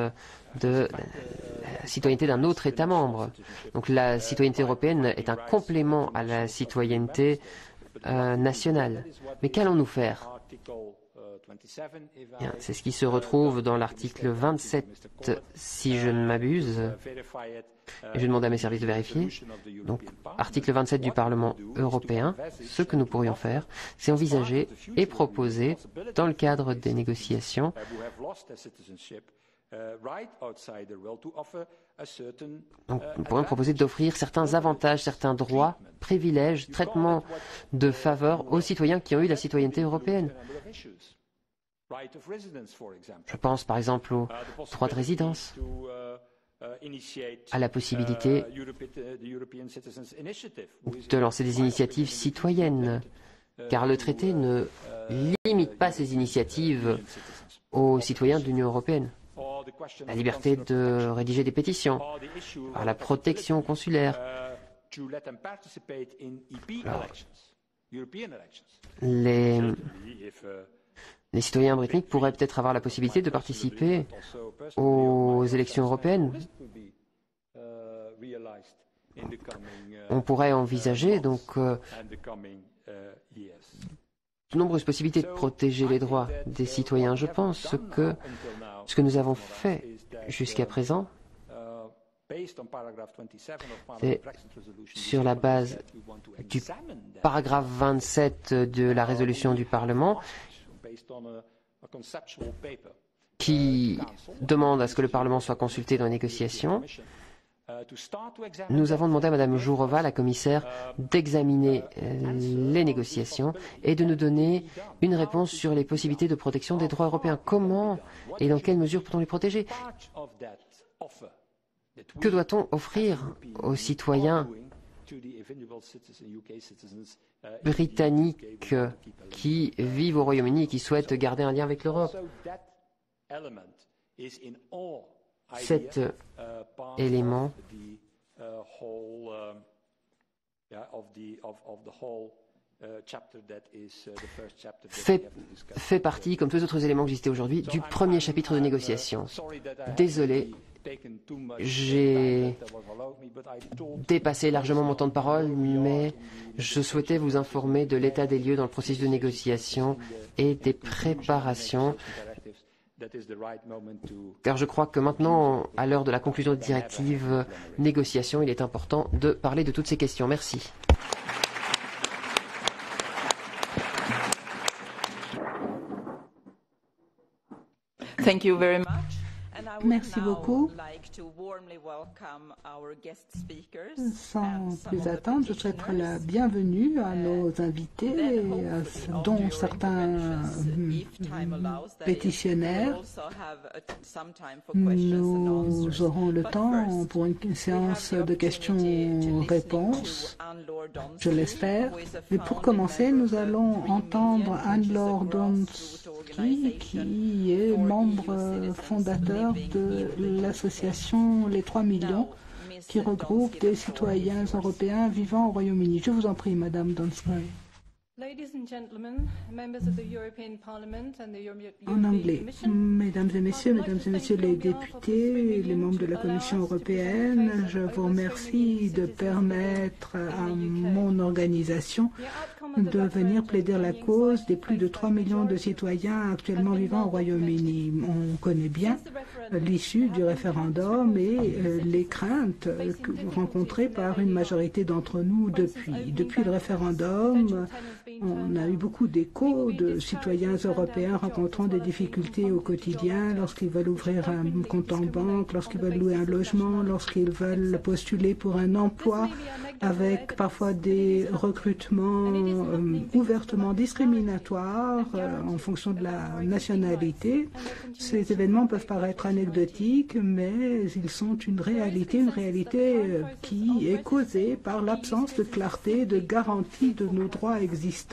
de la citoyenneté d'un autre État membre. Donc la citoyenneté européenne est un complément à la citoyenneté nationale. Mais qu'allons-nous faire ? C'est ce qui se retrouve dans l'article 27, si je ne m'abuse. Et je demande à mes services de vérifier. Donc, article 27 du Parlement européen, ce que nous pourrions faire, c'est envisager et proposer, dans le cadre des négociations, donc, nous pourrions proposer d'offrir certains avantages, certains droits, privilèges, traitements de faveur aux citoyens qui ont eu la citoyenneté européenne. Je pense par exemple au droit de résidence, à la possibilité de lancer des initiatives citoyennes, car le traité ne limite pas ces initiatives aux citoyens de l'Union européenne. La liberté de rédiger des pétitions, par la protection consulaire. Alors, les citoyens britanniques pourraient peut-être avoir la possibilité de participer aux élections européennes. On pourrait envisager donc de nombreuses possibilités de protéger les droits des citoyens. Je pense que ce que nous avons fait jusqu'à présent, c'est sur la base du paragraphe 27 de la résolution du Parlement qui demande à ce que le Parlement soit consulté dans les négociations. Nous avons demandé à Mme Jourova, la commissaire, d'examiner les négociations et de nous donner une réponse sur les possibilités de protection des droits européens. Comment et dans quelle mesure peut-on les protéger? Que doit-on offrir aux citoyens britanniques qui vivent au Royaume-Uni et qui souhaitent garder un lien avec l'Europe? Cet élément fait partie, comme tous les autres éléments qui existaient aujourd'hui, du premier chapitre de négociation. Désolé, j'ai dépassé largement mon temps de parole, mais je souhaitais vous informer de l'état des lieux dans le processus de négociation et des préparations, car je crois que maintenant, à l'heure de la conclusion de directive négociation, il est important de parler de toutes ces questions. Merci. Thank you very much. Merci beaucoup. Sans plus attendre, je souhaiterais la bienvenue à nos invités, dont certains pétitionnaires. Nous aurons le temps pour une séance de questions-réponses, je l'espère. Mais pour commencer, nous allons entendre Anne-Laure Donsky, qui est membre fondateur de l'association Les 3 millions, qui regroupe des citoyens européens vivant au Royaume-Uni. Je vous en prie, Madame Donsky. En anglais, mesdames et messieurs les députés, les membres de la Commission européenne, je vous remercie de permettre à mon organisation de venir plaider la cause des plus de 3 millions de citoyens actuellement vivant au Royaume-Uni. On connaît bien l'issue du référendum et les craintes rencontrées par une majorité d'entre nous depuis le référendum. On a eu beaucoup d'échos de citoyens européens rencontrant des difficultés au quotidien lorsqu'ils veulent ouvrir un compte en banque, lorsqu'ils veulent louer un logement, lorsqu'ils veulent postuler pour un emploi, avec parfois des recrutements ouvertement discriminatoires en fonction de la nationalité. Ces événements peuvent paraître anecdotiques, mais ils sont une réalité qui est causée par l'absence de clarté, de garantie de nos droits existants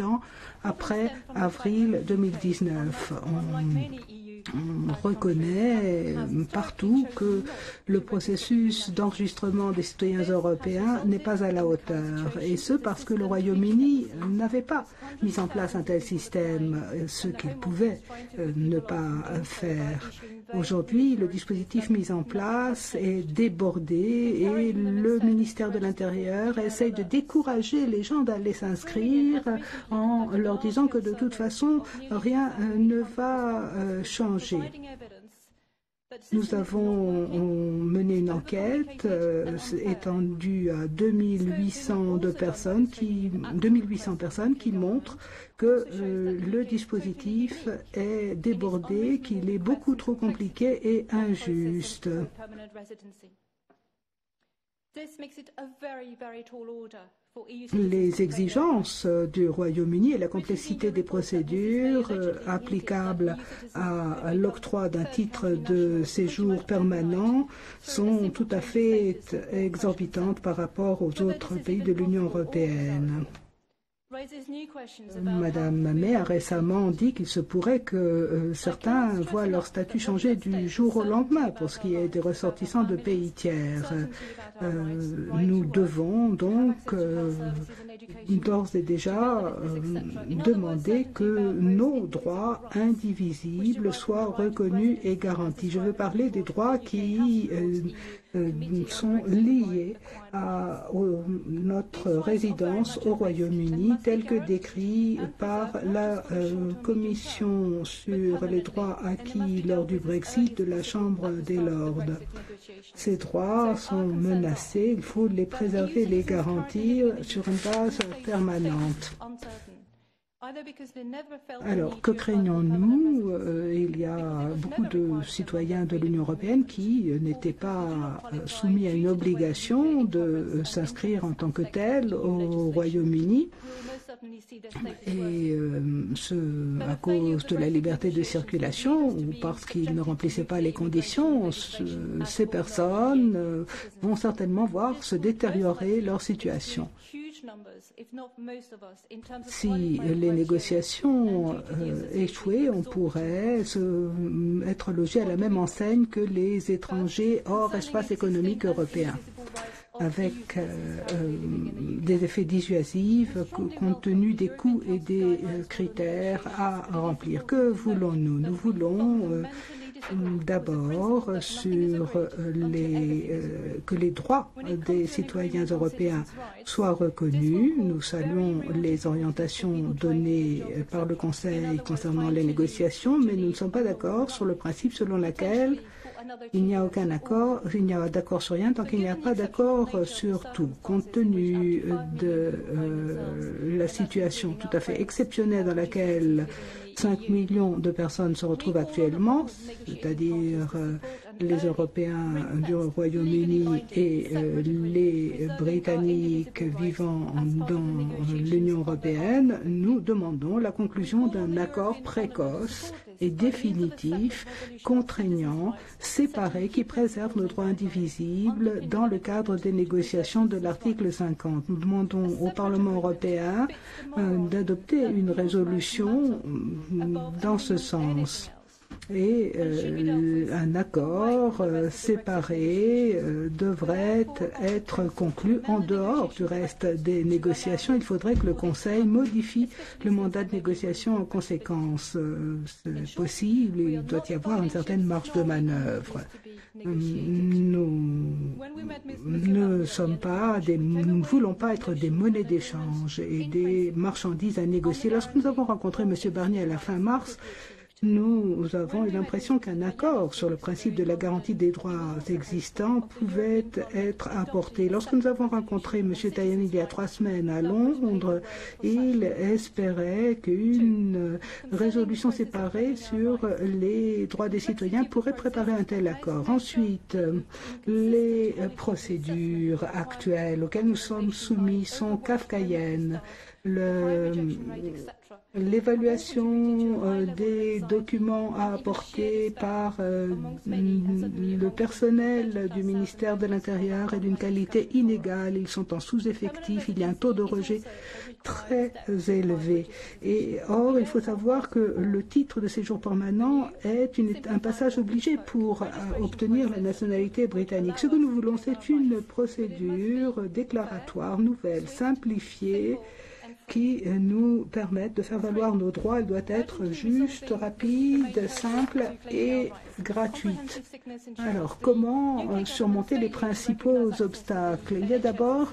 après avril 2019. On reconnaît partout que le processus d'enregistrement des citoyens européens n'est pas à la hauteur. Et ce parce que le Royaume-Uni n'avait pas mis en place un tel système, ce qu'il pouvait ne pas faire. Aujourd'hui, le dispositif mis en place est débordé et le ministère de l'Intérieur essaye de décourager les gens d'aller s'inscrire en leur disant que de toute façon, rien ne va changer. Nous avons mené une enquête étendue à 2800 personnes qui montrent que le dispositif est débordé, qu'il est beaucoup trop compliqué et injuste. Les exigences du Royaume-Uni et la complexité des procédures applicables à l'octroi d'un titre de séjour permanent sont tout à fait exorbitantes par rapport aux autres pays de l'Union européenne. Madame May a récemment dit qu'il se pourrait que certains voient leur statut changer du jour au lendemain pour ce qui est des ressortissants de pays tiers. Nous devons donc d'ores et déjà demandé que nos droits indivisibles soient reconnus et garantis. Je veux parler des droits qui sont liés à notre résidence au Royaume-Uni, tel que décrit par la Commission sur les droits acquis lors du Brexit de la Chambre des Lords. Ces droits sont menacés, il faut les préserver, les garantir sur une base permanente. Alors, que craignons-nous? Il y a beaucoup de citoyens de l'Union européenne qui n'étaient pas soumis à une obligation de s'inscrire en tant que tels au Royaume-Uni. Et à cause de la liberté de circulation ou parce qu'ils ne remplissaient pas les conditions, ces personnes vont certainement voir se détériorer leur situation. Si les négociations échouaient, on pourrait être logé à la même enseigne que les étrangers hors espace économique européen, avec des effets dissuasifs compte tenu des coûts et des critères à remplir. Que voulons-nous? Nous voulons d'abord que les droits des citoyens européens soient reconnus. Nous saluons les orientations données par le Conseil concernant les négociations, mais nous ne sommes pas d'accord sur le principe selon lequel il n'y a aucun accord, il n'y a d'accord sur rien tant qu'il n'y a pas d'accord sur tout. Compte tenu de la situation tout à fait exceptionnelle dans laquelle 5 millions de personnes se retrouvent actuellement, c'est-à-dire les Européens du Royaume-Uni et les Britanniques vivant dans l'Union européenne, nous demandons la conclusion d'un accord précoce et définitif, contraignant, séparé, qui préserve nos droits indivisibles dans le cadre des négociations de l'article 50. Nous demandons au Parlement européen d'adopter une résolution dans ce sens. Et un accord séparé devrait être conclu en dehors du reste des négociations. Il faudrait que le Conseil modifie le mandat de négociation en conséquence. C'est possible, il doit y avoir une certaine marge de manœuvre. Nous ne voulons pas être des monnaies d'échange et des marchandises à négocier. Lorsque nous avons rencontré M. Barnier à la fin mars, nous avons eu l'impression qu'un accord sur le principe de la garantie des droits existants pouvait être apporté. Lorsque nous avons rencontré M. Tajani il y a 3 semaines à Londres, il espérait qu'une résolution séparée sur les droits des citoyens pourrait préparer un tel accord. Ensuite, les procédures actuelles auxquelles nous sommes soumis sont kafkaïennes. L'évaluation des documents à apporter par le personnel du ministère de l'Intérieur est d'une qualité inégale. Ils sont en sous-effectif, il y a un taux de rejet très élevé. Or, il faut savoir que le titre de séjour permanent est un passage obligé pour obtenir la nationalité britannique. Ce que nous voulons, c'est une procédure déclaratoire, nouvelle, simplifiée, qui nous permettent de faire valoir nos droits. Elle doit être juste, rapide, simple et gratuite. Alors, comment surmonter les principaux obstacles? Il y a d'abord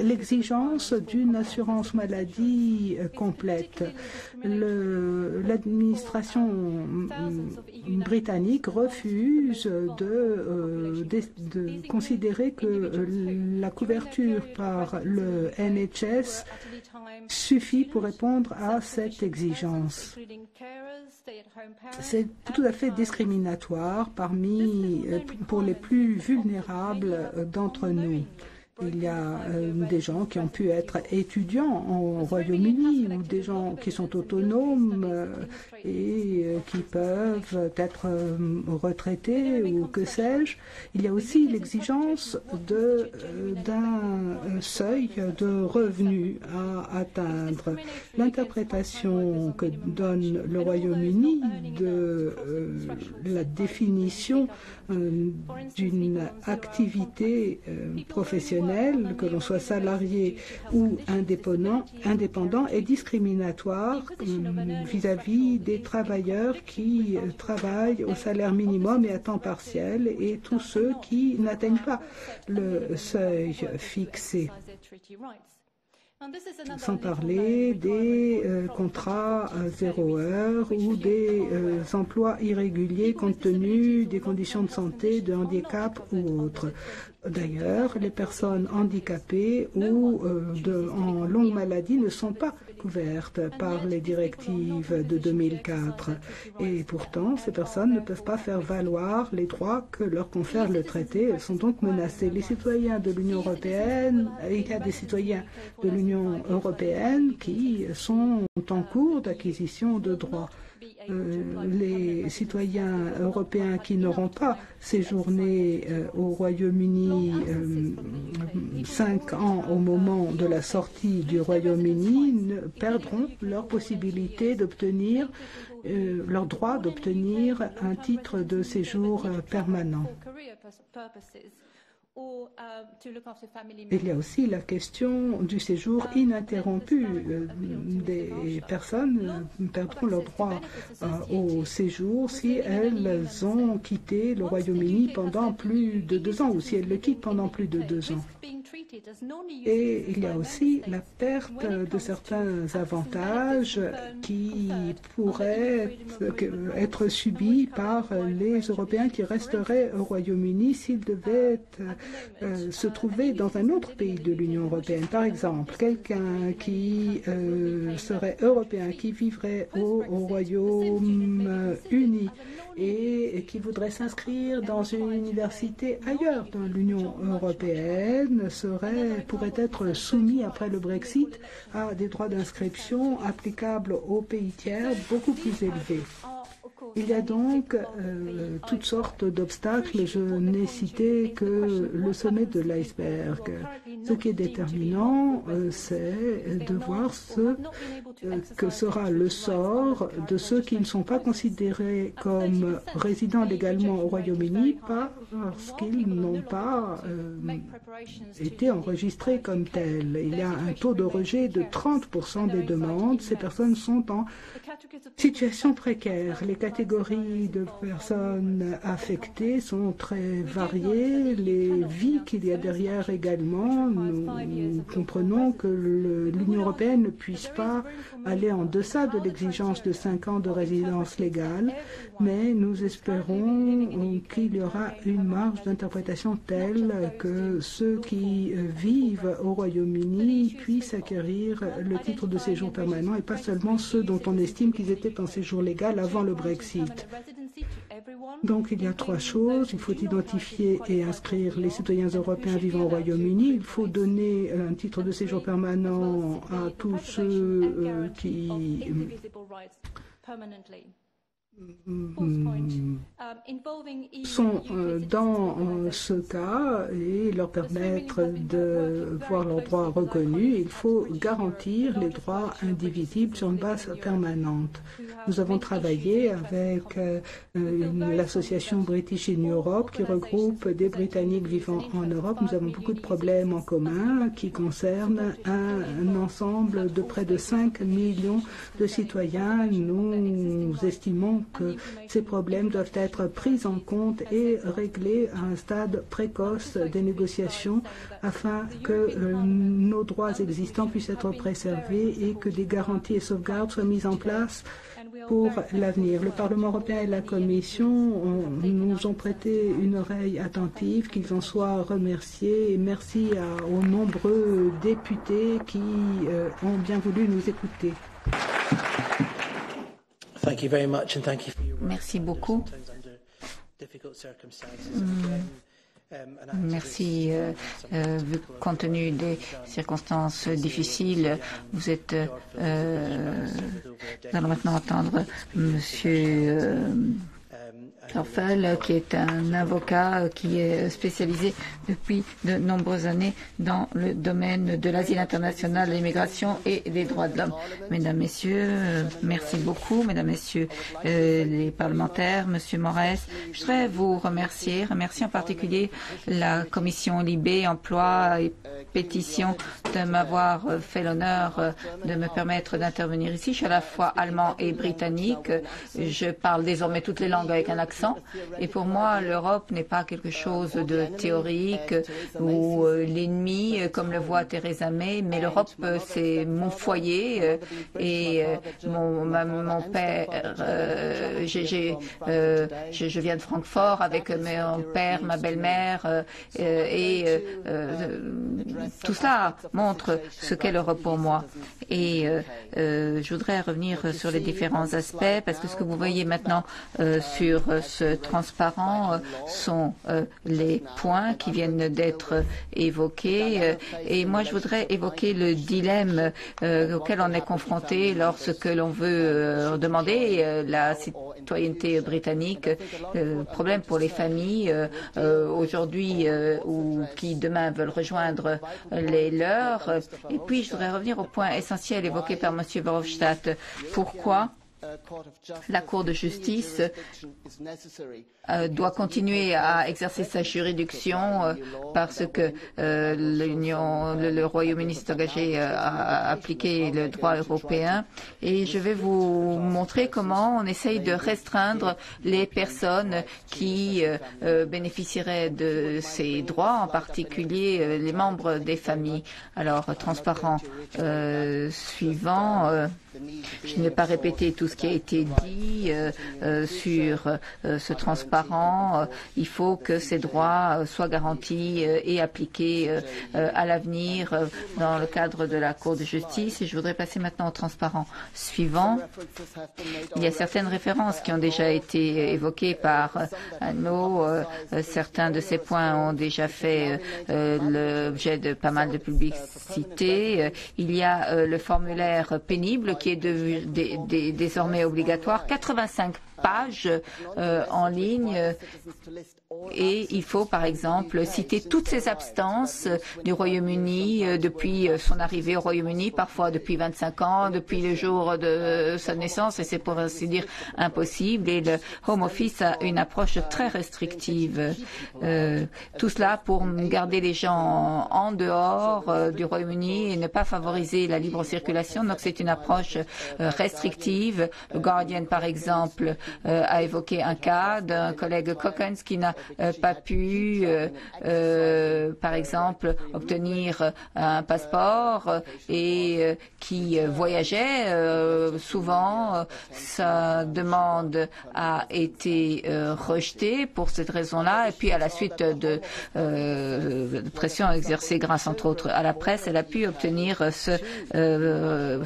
l'exigence d'une assurance maladie complète. L'administration britannique refuse de considérer que la couverture par le NHS suffit pour répondre à cette exigence. C'est tout à fait discriminatoire pour les plus vulnérables d'entre nous. Il y a des gens qui ont pu être étudiants au Royaume-Uni ou des gens qui sont autonomes et qui peuvent être retraités ou que sais-je. Il y a aussi l'exigence d'un seuil de revenus à atteindre. L'interprétation que donne le Royaume-Uni de la définition d'une activité professionnelle professionnel, que l'on soit salarié ou indépendant, est discriminatoire vis-à-vis des travailleurs qui travaillent au salaire minimum et à temps partiel et tous ceux qui n'atteignent pas le seuil fixé. Sans parler des contrats 0 heure ou des emplois irréguliers compte tenu des conditions de santé, de handicap ou autres. D'ailleurs, les personnes handicapées ou en longue maladie ne sont pas couvertes par les directives de 2004. Et pourtant, ces personnes ne peuvent pas faire valoir les droits que leur confère le traité. Elles sont donc menacées. Les citoyens de l'Union européenne, il y a des citoyens de l'Union européenne qui sont en cours d'acquisition de droits. Les citoyens européens qui n'auront pas séjourné au Royaume-Uni 5 ans au moment de la sortie du Royaume-Uni perdront leur possibilité d'obtenir leur droit d'obtenir un titre de séjour permanent. Il y a aussi la question du séjour ininterrompu. Des personnes perdront leur droit au séjour si elles ont quitté le Royaume-Uni pendant plus de 2 ans ou si elles le quittent pendant plus de 2 ans. Et il y a aussi la perte de certains avantages qui pourraient être subis par les Européens qui resteraient au Royaume-Uni s'ils devaient se trouver dans un autre pays de l'Union européenne. Par exemple, quelqu'un qui serait européen, qui vivrait au Royaume-Uni et qui voudrait s'inscrire dans une université ailleurs dans l'Union européenne pourrait être soumis après le Brexit à des droits d'inscription applicables aux pays tiers beaucoup plus élevés. Il y a donc toutes sortes d'obstacles. Je n'ai cité que le sommet de l'iceberg. Ce qui est déterminant, c'est de voir ce que sera le sort de ceux qui ne sont pas considérés comme résidents légalement au Royaume-Uni parce qu'ils n'ont pas été enregistrés comme tels. Il y a un taux de rejet de 30% des demandes. Ces personnes sont en situation précaire. Les catégories de personnes affectées sont très variées. Les vies qu'il y a derrière également, nous comprenons que l'Union européenne ne puisse pas aller en deçà de l'exigence de 5 ans de résidence légale, mais nous espérons qu'il y aura une marge d'interprétation telle que ceux qui vivent au Royaume-Uni puissent acquérir le titre de séjour permanent et pas seulement ceux dont on estime qu'ils étaient en séjour légal avant le Brexit. Donc il y a 3 choses. Il faut identifier et inscrire les citoyens européens vivant au Royaume-Uni. Il faut donner un titre de séjour permanent à tous ceux qui sont dans ce cas et leur permettre de voir leurs droits reconnus. Il faut garantir les droits indivisibles sur une base permanente. Nous avons travaillé avec l'association British in Europe qui regroupe des Britanniques vivant en Europe. Nous avons beaucoup de problèmes en commun qui concernent un ensemble de près de 5 millions de citoyens. Nous estimons que ces problèmes doivent être pris en compte et réglés à un stade précoce des négociations afin que nos droits existants puissent être préservés et que des garanties et sauvegardes soient mises en place pour l'avenir. Le Parlement européen et la Commission nous ont prêté une oreille attentive, qu'ils en soient remerciés et merci aux nombreux députés qui ont bien voulu nous écouter. Merci beaucoup. Merci. Compte tenu des circonstances difficiles, nous allons maintenant entendre Monsieur Karfel, qui est un avocat qui est spécialisé depuis de nombreuses années dans le domaine de l'asile international, de l'immigration et des droits de l'homme. Mesdames, Messieurs, merci beaucoup. Mesdames, Messieurs les parlementaires, Monsieur Moraes, je voudrais vous remercier en particulier la commission Libé, Emploi et Pétition de m'avoir fait l'honneur de me permettre d'intervenir ici. Je suis à la fois allemand et britannique. Je parle désormais toutes les langues avec un accent. Et pour moi, l'Europe n'est pas quelque chose de théorique ou l'ennemi, comme le voit Theresa May, mais l'Europe, c'est mon foyer et mon père. Je viens de Francfort avec mon père, ma belle-mère et tout cela montre ce qu'est l'Europe pour moi. Et je voudrais revenir sur les différents aspects parce que ce que vous voyez maintenant sur ce transparent sont les points qui viennent d'être évoqués. Et moi, je voudrais évoquer le dilemme auquel on est confronté lorsque l'on veut demander la citoyenneté britannique. Le problème pour les familles aujourd'hui ou qui demain veulent rejoindre les leurs. Et puis, je voudrais revenir au point essentiel évoqué par M. Verhofstadt. Pourquoi la Cour de justice doit continuer à exercer sa juridiction parce que le Royaume-Uni s'est engagé à appliquer le droit européen. Et je vais vous montrer comment on essaye de restreindre les personnes qui bénéficieraient de ces droits, en particulier les membres des familles. Alors, transparent suivant. Je ne vais pas répéter tout ce qui a été dit sur ce transparent. Il faut que ces droits soient garantis et appliqués à l'avenir dans le cadre de la Cour de justice. Et je voudrais passer maintenant au transparent suivant. Il y a certaines références qui ont déjà été évoquées par Anno. Certains de ces points ont déjà fait l'objet de pas mal de publicité. Il y a le formulaire pénible qui est désormais obligatoire, 85 pages en ligne. Et il faut, par exemple, citer toutes ces absences du Royaume-Uni depuis son arrivée au Royaume-Uni, parfois depuis 25 ans, depuis le jour de sa naissance, et c'est pour ainsi dire impossible. Et le Home Office a une approche très restrictive. Tout cela pour garder les gens en dehors du Royaume-Uni et ne pas favoriser la libre circulation. Donc c'est une approche restrictive. Le Guardian, par exemple, a évoqué un cas d'un collègue Cockens qui n'a pas pu, par exemple, obtenir un passeport et qui voyageait souvent. Sa demande a été rejetée pour cette raison-là. Et puis, à la suite de pression exercée grâce, entre autres, à la presse, elle a pu obtenir ce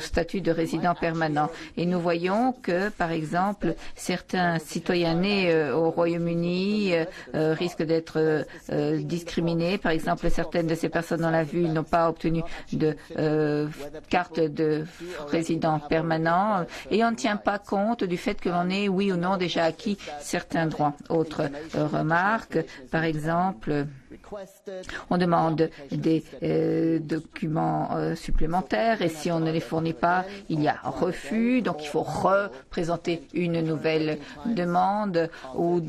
statut de résident permanent. Et nous voyons que, par exemple, certains citoyens nés au Royaume-Uni risquent d'être discriminés. Par exemple, certaines de ces personnes, on l'a vu, n'ont pas obtenu de carte de résident permanent et on ne tient pas compte du fait que l'on ait, oui ou non, déjà acquis certains droits. Autre remarque, par exemple, on demande des documents supplémentaires et si on ne les fournit pas, il y a refus. Donc il faut représenter une nouvelle demande ou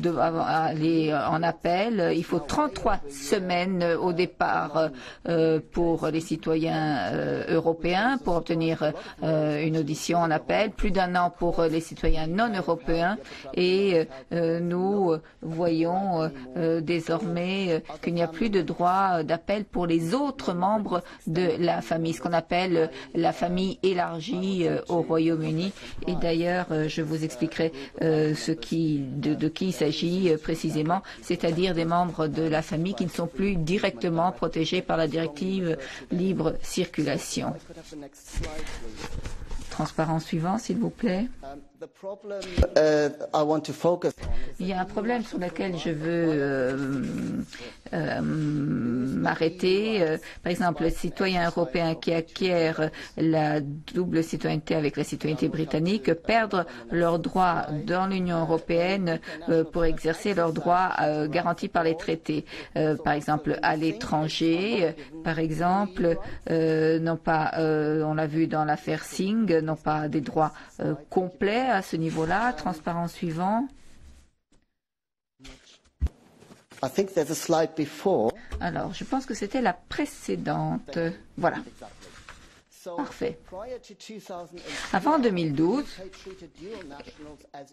aller en appel. Il faut 33 semaines au départ pour les citoyens européens pour obtenir une audition en appel, plus d'un an pour les citoyens non européens et nous voyons désormais qu'il n'y a plus de droit d'appel pour les autres membres de la famille, ce qu'on appelle la famille élargie au Royaume-Uni. Et d'ailleurs, je vous expliquerai de qui il s'agit précisément, c'est-à-dire des membres de la famille qui ne sont plus directement protégés par la directive libre circulation. Transparent suivant, s'il vous plaît. Il y a un problème sur lequel je veux m'arrêter. Par exemple, les citoyens européens qui acquièrent la double citoyenneté avec la citoyenneté britannique perdent leurs droits dans l'Union européenne pour exercer leurs droits garantis par les traités. Par exemple, à l'étranger, par exemple, non pas, on l'a vu dans l'affaire Singh, non pas des droits complets à ce niveau-là. Transparent suivant. Alors, je pense que c'était la précédente. Voilà. Parfait. Avant 2012,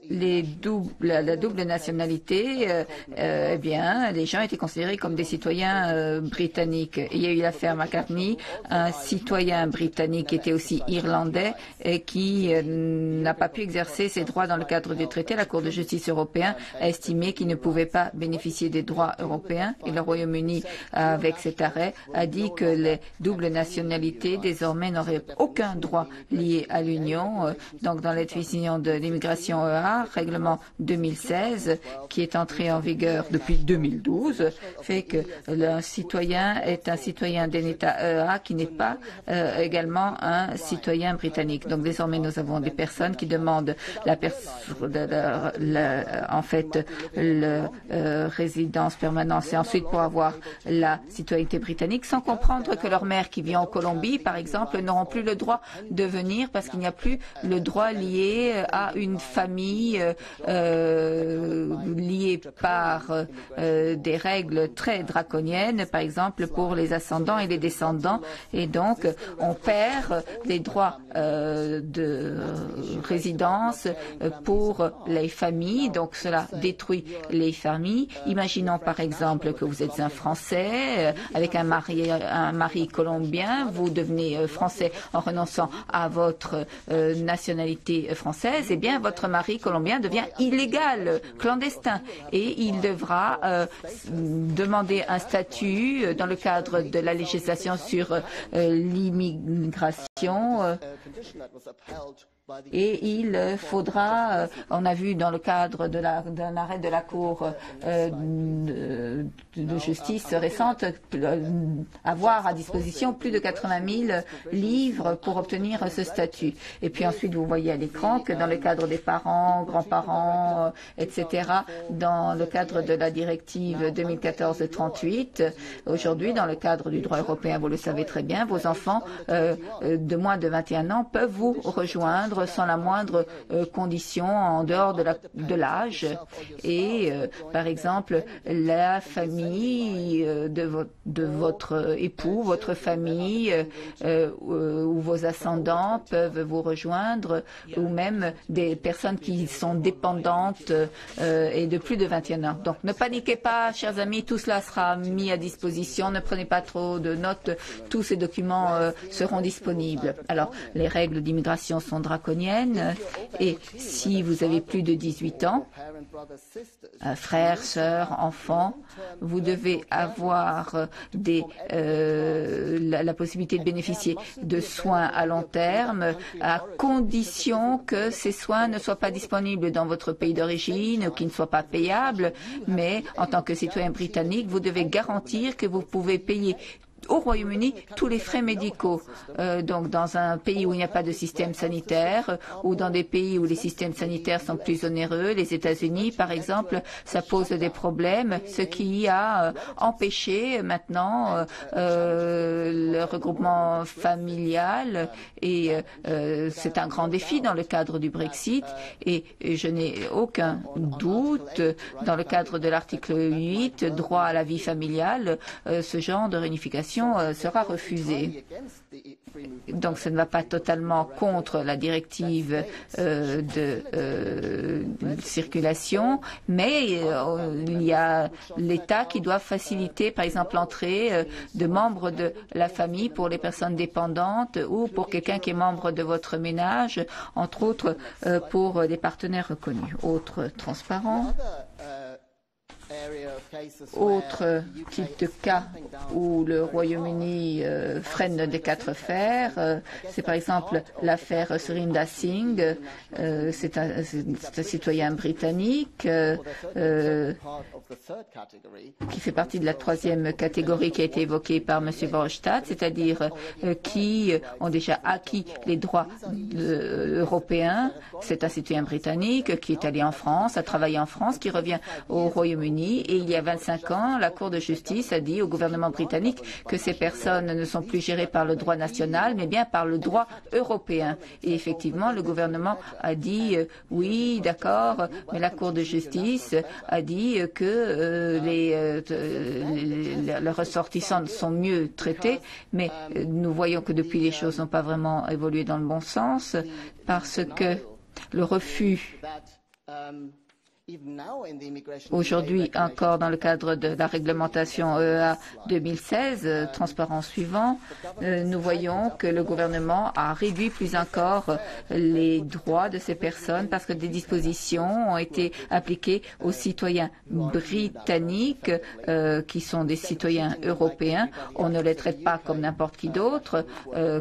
la double nationalité, eh bien, les gens étaient considérés comme des citoyens britanniques. Il y a eu l'affaire McCartney, un citoyen britannique qui était aussi irlandais et qui n'a pas pu exercer ses droits dans le cadre du traité. La Cour de justice européenne a estimé qu'il ne pouvait pas bénéficier des droits européens et le Royaume-Uni, avec cet arrêt, a dit que les doubles nationalités désormais n'auraient aucun droit lié à l'Union. Donc, dans la définition de l'immigration EA, règlement 2016, qui est entré en vigueur depuis 2012, fait que un citoyen est un citoyen d'un État EA qui n'est pas également un citoyen britannique. Donc, désormais, nous avons des personnes qui demandent en fait la résidence permanente et ensuite pour avoir la citoyenneté britannique sans comprendre que leur mère qui vit en Colombie, par exemple, n'auront plus le droit de venir parce qu'il n'y a plus le droit lié à une famille liée par des règles très draconiennes, par exemple pour les ascendants et les descendants. Et donc, on perd les droits de résidence pour les familles. Donc, cela détruit les familles. Imaginons par exemple que vous êtes un Français avec un mari colombien. Vous devenez français en renonçant à votre nationalité française. Eh bien, votre mari colombien devient illégal, clandestin. Et il devra demander un statut dans le cadre de la législation sur l'immigration. Et il faudra, on a vu dans le cadre d'un arrêt de la Cour de justice récente, avoir à disposition plus de 80 000 livres pour obtenir ce statut. Et puis ensuite, vous voyez à l'écran que dans le cadre des parents, grands-parents, etc., dans le cadre de la directive 2014-38, aujourd'hui, dans le cadre du droit européen, vous le savez très bien, vos enfants de moins de 21 ans peuvent vous rejoindre sans la moindre condition en dehors de l'âge. Et par exemple, la famille de votre époux, votre famille ou vos ascendants peuvent vous rejoindre, ou même des personnes qui sont dépendantes et de plus de 21 ans. Donc ne paniquez pas, chers amis, tout cela sera mis à disposition. Ne prenez pas trop de notes, tous ces documents seront disponibles. Alors, les règles d'immigration sont draconiennes. Et si vous avez plus de 18 ans, frères, sœurs, enfants, vous devez avoir la possibilité de bénéficier de soins à long terme, à condition que ces soins ne soient pas disponibles dans votre pays d'origine ou qu'ils ne soient pas payables. Mais en tant que citoyen britannique, vous devez garantir que vous pouvez payer au Royaume-Uni tous les frais médicaux. Donc dans un pays où il n'y a pas de système sanitaire ou dans des pays où les systèmes sanitaires sont plus onéreux, les États-Unis par exemple, ça pose des problèmes, ce qui a empêché maintenant le regroupement familial et c'est un grand défi dans le cadre du Brexit et je n'ai aucun doute dans le cadre de l'article 8, droit à la vie familiale, ce genre de réunification sera refusé. Donc, ce ne va pas totalement contre la directive de circulation, mais il y a l'État qui doit faciliter, par exemple, l'entrée de membres de la famille pour les personnes dépendantes ou pour quelqu'un qui est membre de votre ménage, entre autres pour des partenaires reconnus. Autre transparent. Autre type de cas où le Royaume-Uni freine des quatre fers, c'est par exemple l'affaire Surinder Singh. C'est un citoyen britannique qui fait partie de la troisième catégorie qui a été évoquée par M. Verhofstadt, c'est-à-dire qui ont déjà acquis les droits européens. C'est un citoyen britannique qui est allé en France, a travaillé en France, qui revient au Royaume-Uni. Et il y a 25 ans, la Cour de justice a dit au gouvernement britannique que ces personnes ne sont plus gérées par le droit national, mais bien par le droit européen. Et effectivement, le gouvernement a dit oui, d'accord, mais la Cour de justice a dit que les ressortissants sont mieux traités, mais nous voyons que depuis les choses n'ont pas vraiment évolué dans le bon sens parce que le refus aujourd'hui encore dans le cadre de la réglementation EEA 2016, transparent suivant, nous voyons que le gouvernement a réduit plus encore les droits de ces personnes parce que des dispositions ont été appliquées aux citoyens britanniques qui sont des citoyens européens. On ne les traite pas comme n'importe qui d'autre,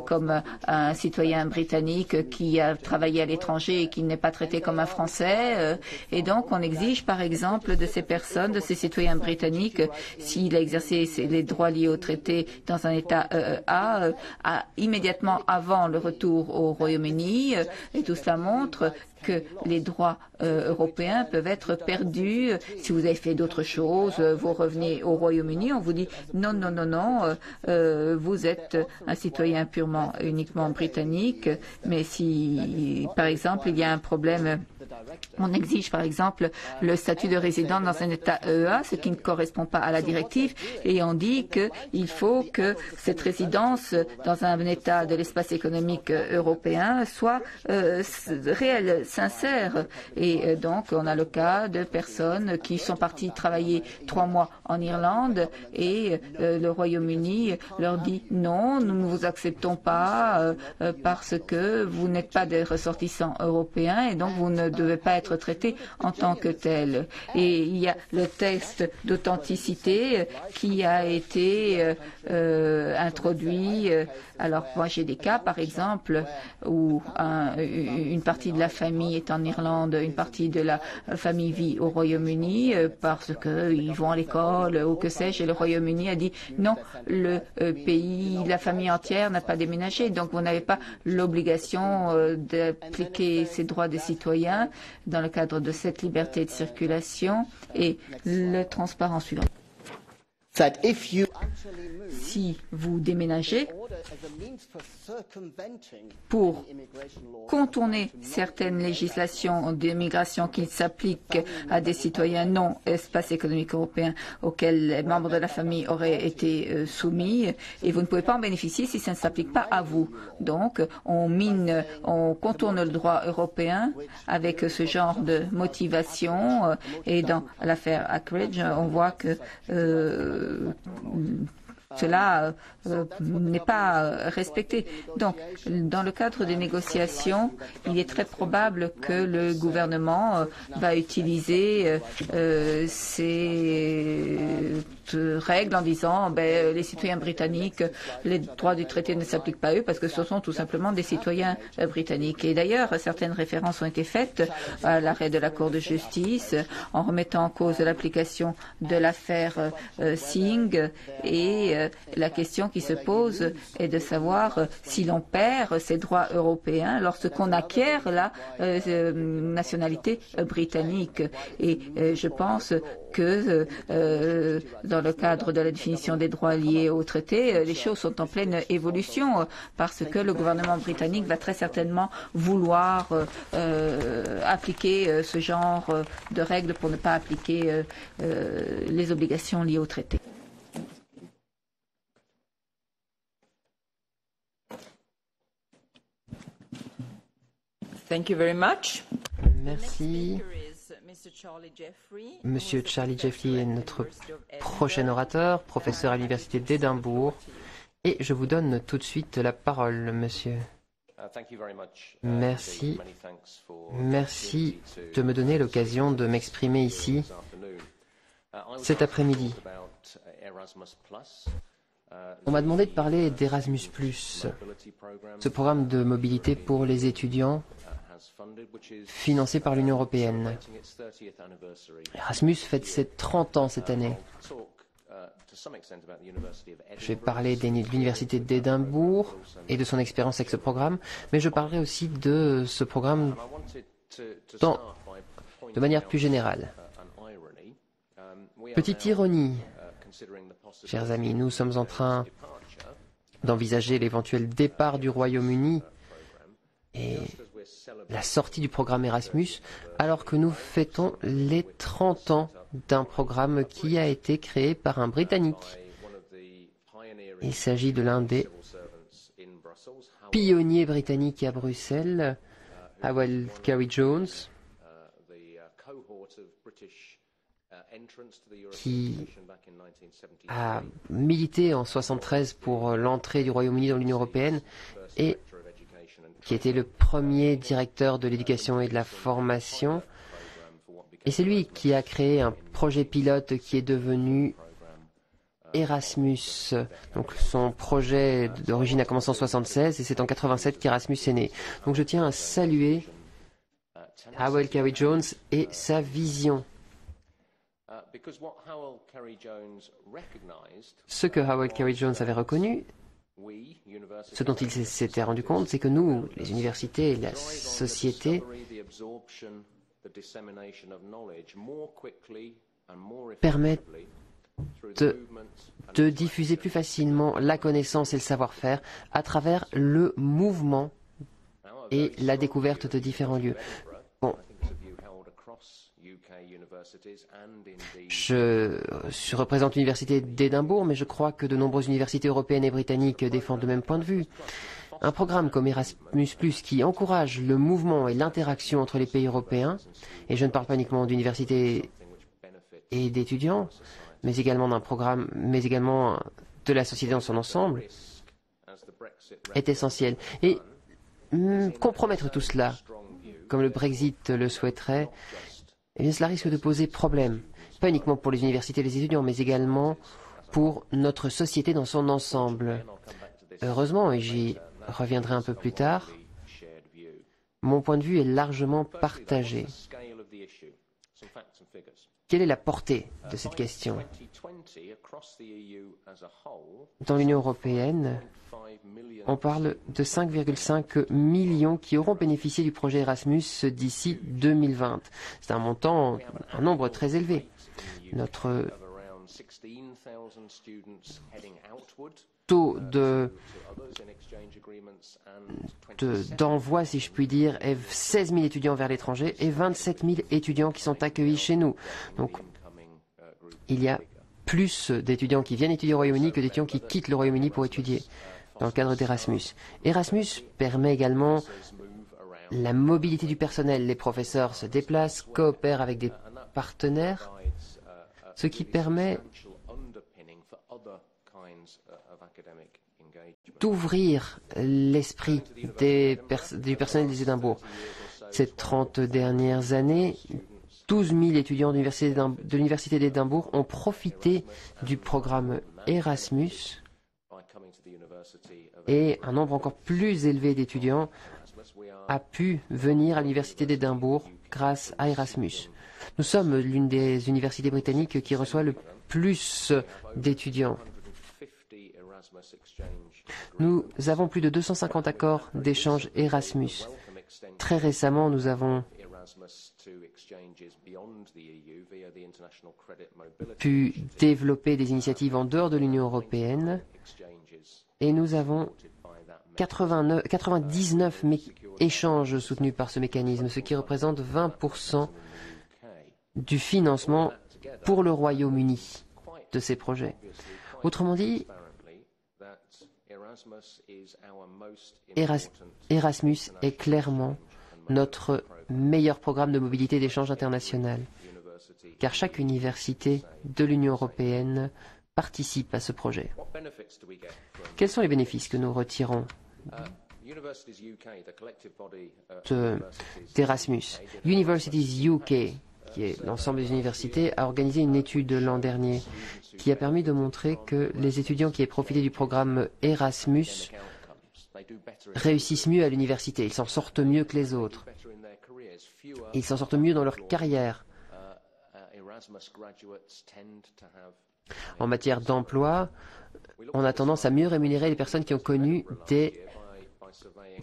comme un citoyen britannique qui a travaillé à l'étranger et qui n'est pas traité comme un Français. Et donc, on exige, par exemple, de ces personnes, de ces citoyens britanniques, s'il a exercé les droits liés au traité dans un État EEA, immédiatement avant le retour au Royaume-Uni. Et tout cela montre que les droits européens peuvent être perdus. Si vous avez fait d'autres choses, vous revenez au Royaume-Uni, on vous dit non, non, non, non, vous êtes un citoyen uniquement britannique, mais si, par exemple, il y a un problème, on exige par exemple le statut de résident dans un État EEA, ce qui ne correspond pas à la directive, et on dit qu'il faut que cette résidence dans un État de l'espace économique européen soit réelle, sincère. Et donc, on a le cas de personnes qui sont parties travailler 3 mois en Irlande et le Royaume-Uni leur dit non, nous ne vous acceptons pas parce que vous n'êtes pas des ressortissants européens et donc vous ne devez pas être traités en tant que tels. Et il y a le test d'authenticité qui a été introduit. Alors, moi, j'ai des cas, par exemple, où une partie de la famille est en Irlande, une partie de la famille vit au Royaume-Uni parce qu'ils vont à l'école ou que sais-je, et le Royaume-Uni a dit non, le pays, la famille entière n'a pas déménagé, donc vous n'avez pas l'obligation d'appliquer ces droits des citoyens dans le cadre de cette liberté de circulation. Et le transparent suivant. Si vous déménagez pour contourner certaines législations d'immigration qui s'appliquent à des citoyens non espace économique européen auxquels les membres de la famille auraient été soumis, et vous ne pouvez pas en bénéficier si ça ne s'applique pas à vous. Donc, on contourne le droit européen avec ce genre de motivation, et dans l'affaire Ackridge, on voit que cela n'est pas respecté. Donc, dans le cadre des négociations, il est très probable que le gouvernement va utiliser ces règles en disant les citoyens britanniques, les droits du traité ne s'appliquent pas à eux parce que ce sont tout simplement des citoyens britanniques. Et d'ailleurs, certaines références ont été faites à l'arrêt de la Cour de justice en remettant en cause l'application de l'affaire Singh, et la question qui se pose est de savoir si l'on perd ses droits européens lorsqu'on acquiert la nationalité britannique. Et je pense que dans le cadre de la définition des droits liés au traité, les choses sont en pleine évolution parce que le gouvernement britannique va très certainement vouloir appliquer ce genre de règles pour ne pas appliquer les obligations liées au traité. Thank you very much. Merci. Monsieur Charlie Jeffrey est notre prochain orateur, professeur à l'Université d'Édimbourg. Et je vous donne tout de suite la parole, monsieur. Merci. Merci de me donner l'occasion de m'exprimer ici cet après-midi. On m'a demandé de parler d'Erasmus+, ce programme de mobilité pour les étudiants financé par l'Union européenne. Erasmus fête ses 30 ans cette année. Je vais parler de l'Université d'Édimbourg et de son expérience avec ce programme, mais je parlerai aussi de ce programme de manière plus générale. Petite ironie, chers amis, nous sommes en train d'envisager l'éventuel départ du Royaume-Uni et la sortie du programme Erasmus, alors que nous fêtons les 30 ans d'un programme qui a été créé par un Britannique. Il s'agit de l'un des pionniers britanniques à Bruxelles, Howell Carey-Jones, qui a milité en 1973 pour l'entrée du Royaume-Uni dans l'Union européenne et qui était le premier directeur de l'éducation et de la formation. Et c'est lui qui a créé un projet pilote qui est devenu Erasmus. Donc son projet d'origine a commencé en 1976 et c'est en 1987 qu'Erasmus est né. Donc je tiens à saluer Howell Carey-Jones et sa vision. Ce que Howell Carey-Jones avait reconnu, ce dont il s'était rendu compte, c'est que nous, les universités et la société, permettent de diffuser plus facilement la connaissance et le savoir-faire à travers le mouvement et la découverte de différents lieux. Bon. Je représente l'université d'Édimbourg, mais je crois que de nombreuses universités européennes et britanniques défendent le même point de vue. Un programme comme Erasmus+, qui encourage le mouvement et l'interaction entre les pays européens, et je ne parle pas uniquement d'universités et d'étudiants, mais également d'un programme, mais également de la société dans son ensemble, est essentiel. Et compromettre tout cela, comme le Brexit le souhaiterait, eh bien, cela risque de poser problème, pas uniquement pour les universités et les étudiants, mais également pour notre société dans son ensemble. Heureusement, et j'y reviendrai un peu plus tard, mon point de vue est largement partagé. Quelle est la portée de cette question? Dans l'Union européenne, on parle de 5,5 millions qui auront bénéficié du projet Erasmus d'ici 2020. C'est un montant, un nombre très élevé. Notre taux d'envoi, si je puis dire, est 16 000 étudiants vers l'étranger et 27 000 étudiants qui sont accueillis chez nous. Donc, il y a plus d'étudiants qui viennent étudier au Royaume-Uni que d'étudiants qui quittent le Royaume-Uni pour étudier dans le cadre d'Erasmus. Erasmus permet également la mobilité du personnel. Les professeurs se déplacent, coopèrent avec des partenaires, ce qui permet d'ouvrir l'esprit du personnel des Édimbourg. Ces 30 dernières années, 12 000 étudiants de l'Université d'Édimbourg ont profité du programme Erasmus et un nombre encore plus élevé d'étudiants a pu venir à l'Université d'Édimbourg grâce à Erasmus. Nous sommes l'une des universités britanniques qui reçoit le plus d'étudiants. Nous avons plus de 250 accords d'échange Erasmus. Très récemment, nous avons pu développer des initiatives en dehors de l'Union européenne et nous avons 99 échanges soutenus par ce mécanisme, ce qui représente 20% du financement pour le Royaume-Uni de ces projets. Autrement dit, Erasmus est clairement notre meilleur programme de mobilité et d'échange international, car chaque université de l'Union européenne participe à ce projet. Quels sont les bénéfices que nous retirons d'Erasmus? Universities UK, qui est l'ensemble des universités, a organisé une étude l'an dernier qui a permis de montrer que les étudiants qui aient profité du programme Erasmus réussissent mieux à l'université. Ils s'en sortent mieux que les autres. Ils s'en sortent mieux dans leur carrière. En matière d'emploi, on a tendance à mieux rémunérer les personnes qui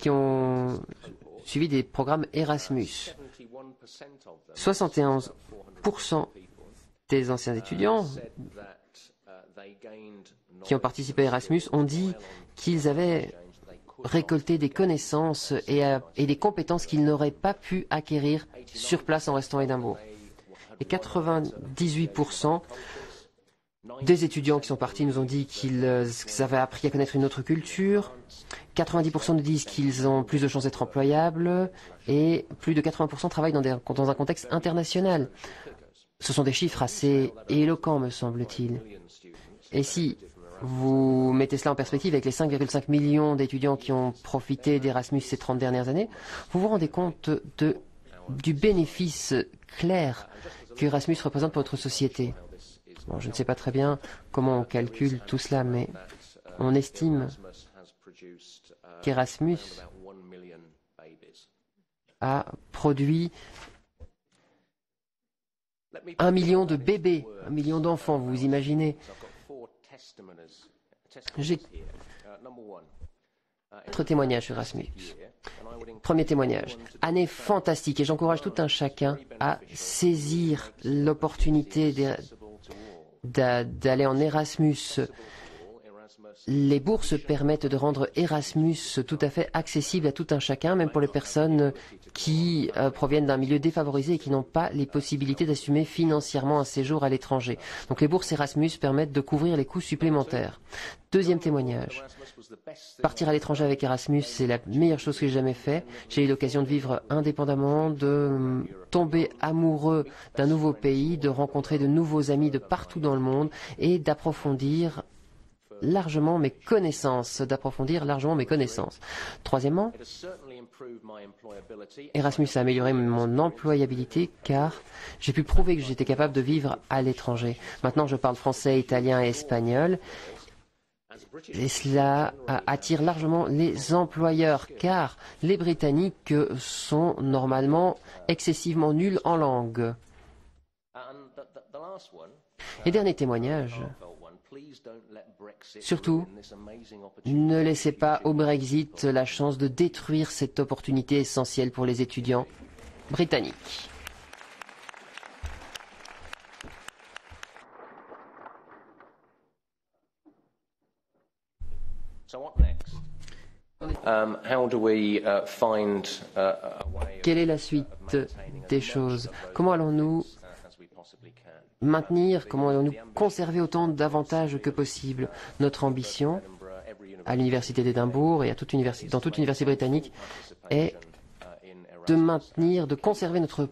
ont suivi des programmes Erasmus. 71% des anciens étudiants qui ont participé à Erasmus ont dit qu'ils avaient récolté des connaissances et des compétences qu'ils n'auraient pas pu acquérir sur place en restant à Édimbourg. Et 98% des étudiants qui sont partis nous ont dit qu'ils avaient appris à connaître une autre culture. 90% nous disent qu'ils ont plus de chances d'être employables et plus de 80% travaillent dans un contexte international. Ce sont des chiffres assez éloquents, me semble-t-il. Et si vous mettez cela en perspective avec les 5,5 millions d'étudiants qui ont profité d'Erasmus ces 30 dernières années, vous vous rendez compte du bénéfice clair qu'Erasmus représente pour notre société. Bon, je ne sais pas très bien comment on calcule tout cela, mais on estime qu'Erasmus a produit 1 million de bébés, 1 million d'enfants, vous imaginez. J'ai 4 témoignages sur Erasmus. Premier témoignage. Année fantastique et j'encourage tout un chacun à saisir l'opportunité d'aller en Erasmus. Les bourses permettent de rendre Erasmus tout à fait accessible à tout un chacun, même pour les personnes qui proviennent d'un milieu défavorisé et qui n'ont pas les possibilités d'assumer financièrement un séjour à l'étranger. Donc les bourses Erasmus permettent de couvrir les coûts supplémentaires. Deuxième témoignage. Partir à l'étranger avec Erasmus, c'est la meilleure chose que j'ai jamais fait. J'ai eu l'occasion de vivre indépendamment, de tomber amoureux d'un nouveau pays, de rencontrer de nouveaux amis de partout dans le monde et d'approfondir largement mes connaissances, Troisièmement, Erasmus a amélioré mon employabilité car j'ai pu prouver que j'étais capable de vivre à l'étranger. Maintenant, je parle français, italien et espagnol. Et cela attire largement les employeurs car les Britanniques sont normalement excessivement nuls en langue. Et dernier témoignage. Surtout, ne laissez pas au Brexit la chance de détruire cette opportunité essentielle pour les étudiants britanniques. Quelle est la suite des choses? Comment allons-nous comment allons-nous conserver autant d'avantages que possible? Notre ambition à l'université d'Édimbourg et dans toute université britannique est de conserver notre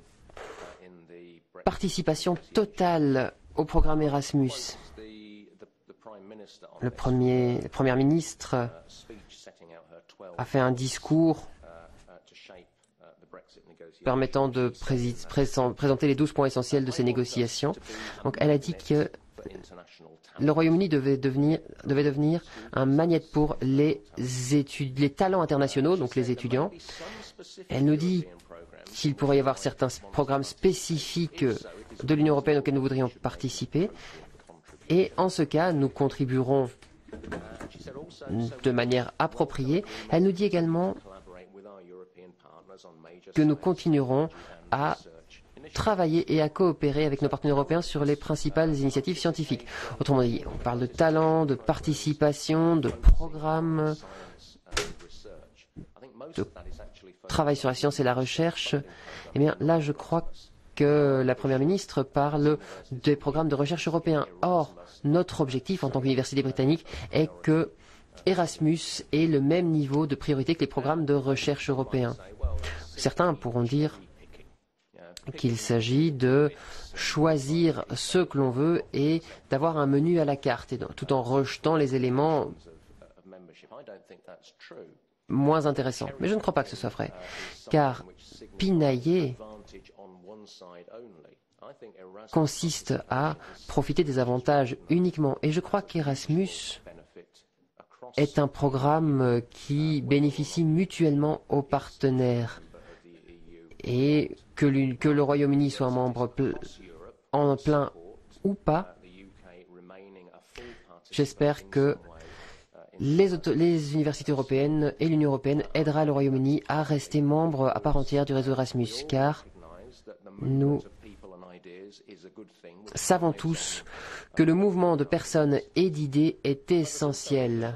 participation totale au programme Erasmus. La première ministre a fait un discours permettant de présenter les 12 points essentiels de ces négociations. Donc, elle a dit que le Royaume-Uni devait devenir un magnet pour les talents internationaux, donc les étudiants. Elle nous dit qu'il pourrait y avoir certains programmes spécifiques de l'Union européenne auxquels nous voudrions participer. Et en ce cas, nous contribuerons de manière appropriée. Elle nous dit également que nous continuerons à travailler et à coopérer avec nos partenaires européens sur les principales initiatives scientifiques. Autrement dit, on parle de talent, de participation, de programmes, de travail sur la science et la recherche. Eh bien, là, je crois que la Première ministre parle des programmes de recherche européens. Or, notre objectif en tant qu'université britannique est que Erasmus ait le même niveau de priorité que les programmes de recherche européens. Certains pourront dire qu'il s'agit de choisir ce que l'on veut et d'avoir un menu à la carte, tout en rejetant les éléments moins intéressants. Mais je ne crois pas que ce soit vrai, car pinailler consiste à profiter des avantages uniquement. Et je crois qu'Erasmus est un programme qui bénéficie mutuellement aux partenaires. Et que le Royaume-Uni soit un membre en plein ou pas, j'espère que les universités européennes et l'Union européenne aidera le Royaume-Uni à rester membre à part entière du réseau Erasmus, car nous savons tous que le mouvement de personnes et d'idées est essentiel.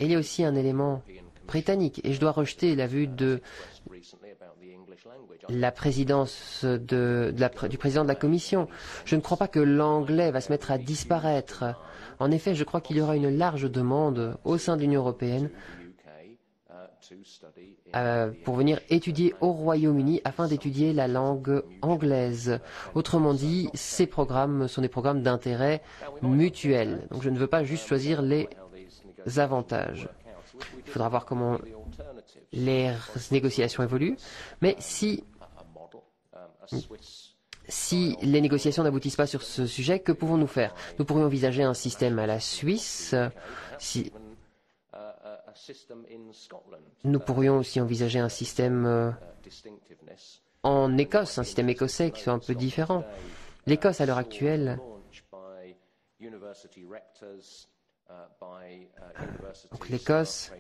Il y a aussi un élément britannique, et je dois rejeter la vue de la présidence du président de la Commission. Je ne crois pas que l'anglais va se mettre à disparaître. En effet, je crois qu'il y aura une large demande au sein de l'Union européenne pour venir étudier au Royaume-Uni afin d'étudier la langue anglaise. Autrement dit, ces programmes sont des programmes d'intérêt mutuel. Donc je ne veux pas juste choisir les avantages. Il faudra voir comment les négociations évoluent. Mais si les négociations n'aboutissent pas sur ce sujet, que pouvons-nous faire? Nous pourrions envisager un système à la Suisse. Nous pourrions aussi envisager un système en Écosse, un système écossais qui soit un peu différent. L'Écosse, à l'heure actuelle, l'Écosse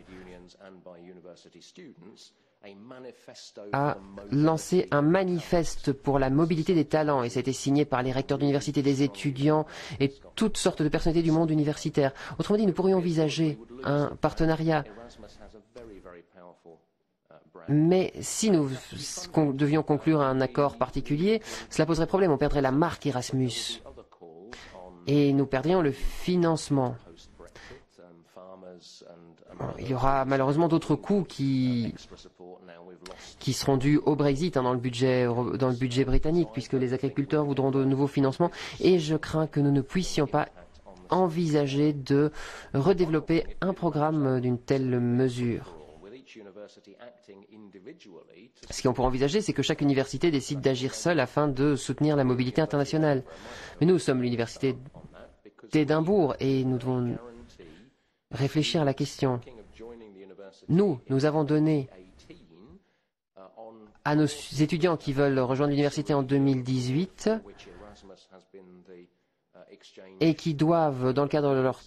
a lancé un manifeste pour la mobilité des talents et ça a été signé par les recteurs d'université, des étudiants et toutes sortes de personnalités du monde universitaire. Autrement dit, nous pourrions envisager un partenariat. Mais si nous devions conclure un accord particulier, cela poserait problème. On perdrait la marque Erasmus et nous perdrions le financement. Il y aura malheureusement d'autres coûts qui seront dus au Brexit dans le budget britannique, puisque les agriculteurs voudront de nouveaux financements. Et je crains que nous ne puissions pas envisager de redévelopper un programme d'une telle mesure. Ce qu'on pourrait envisager, c'est que chaque université décide d'agir seule afin de soutenir la mobilité internationale. Mais nous sommes l'université d'Édimbourg et nous devons réfléchir à la question. Nous avons donné à nos étudiants qui veulent rejoindre l'université en 2018 et qui doivent, dans le cadre de leurs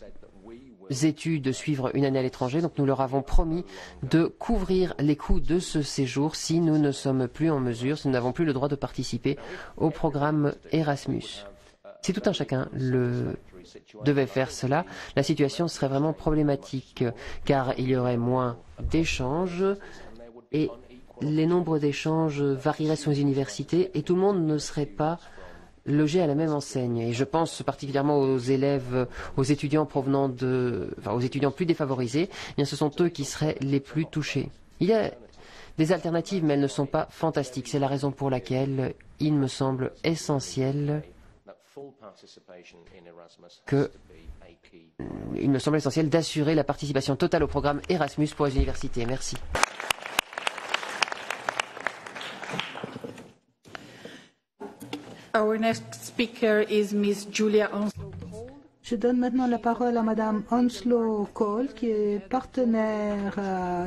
études, suivre une année à l'étranger. Donc nous leur avons promis de couvrir les coûts de ce séjour si nous ne sommes plus en mesure, si nous n'avons plus le droit de participer au programme Erasmus. Si tout un chacun devait faire cela, la situation serait vraiment problématique car il y aurait moins d'échanges et les nombres d'échanges varieraient sur les universités et tout le monde ne serait pas logé à la même enseigne. Et je pense particulièrement aux étudiants aux étudiants plus défavorisés. Eh bien, ce sont eux qui seraient les plus touchés. Il y a des alternatives, mais elles ne sont pas fantastiques. C'est la raison pour laquelle il me semble essentiel d'assurer la participation totale au programme Erasmus pour les universités. Merci. Our next speaker is Miss Julia Onslow-Cole. Je donne maintenant la parole à Madame Onslow-Cole, qui est partenaire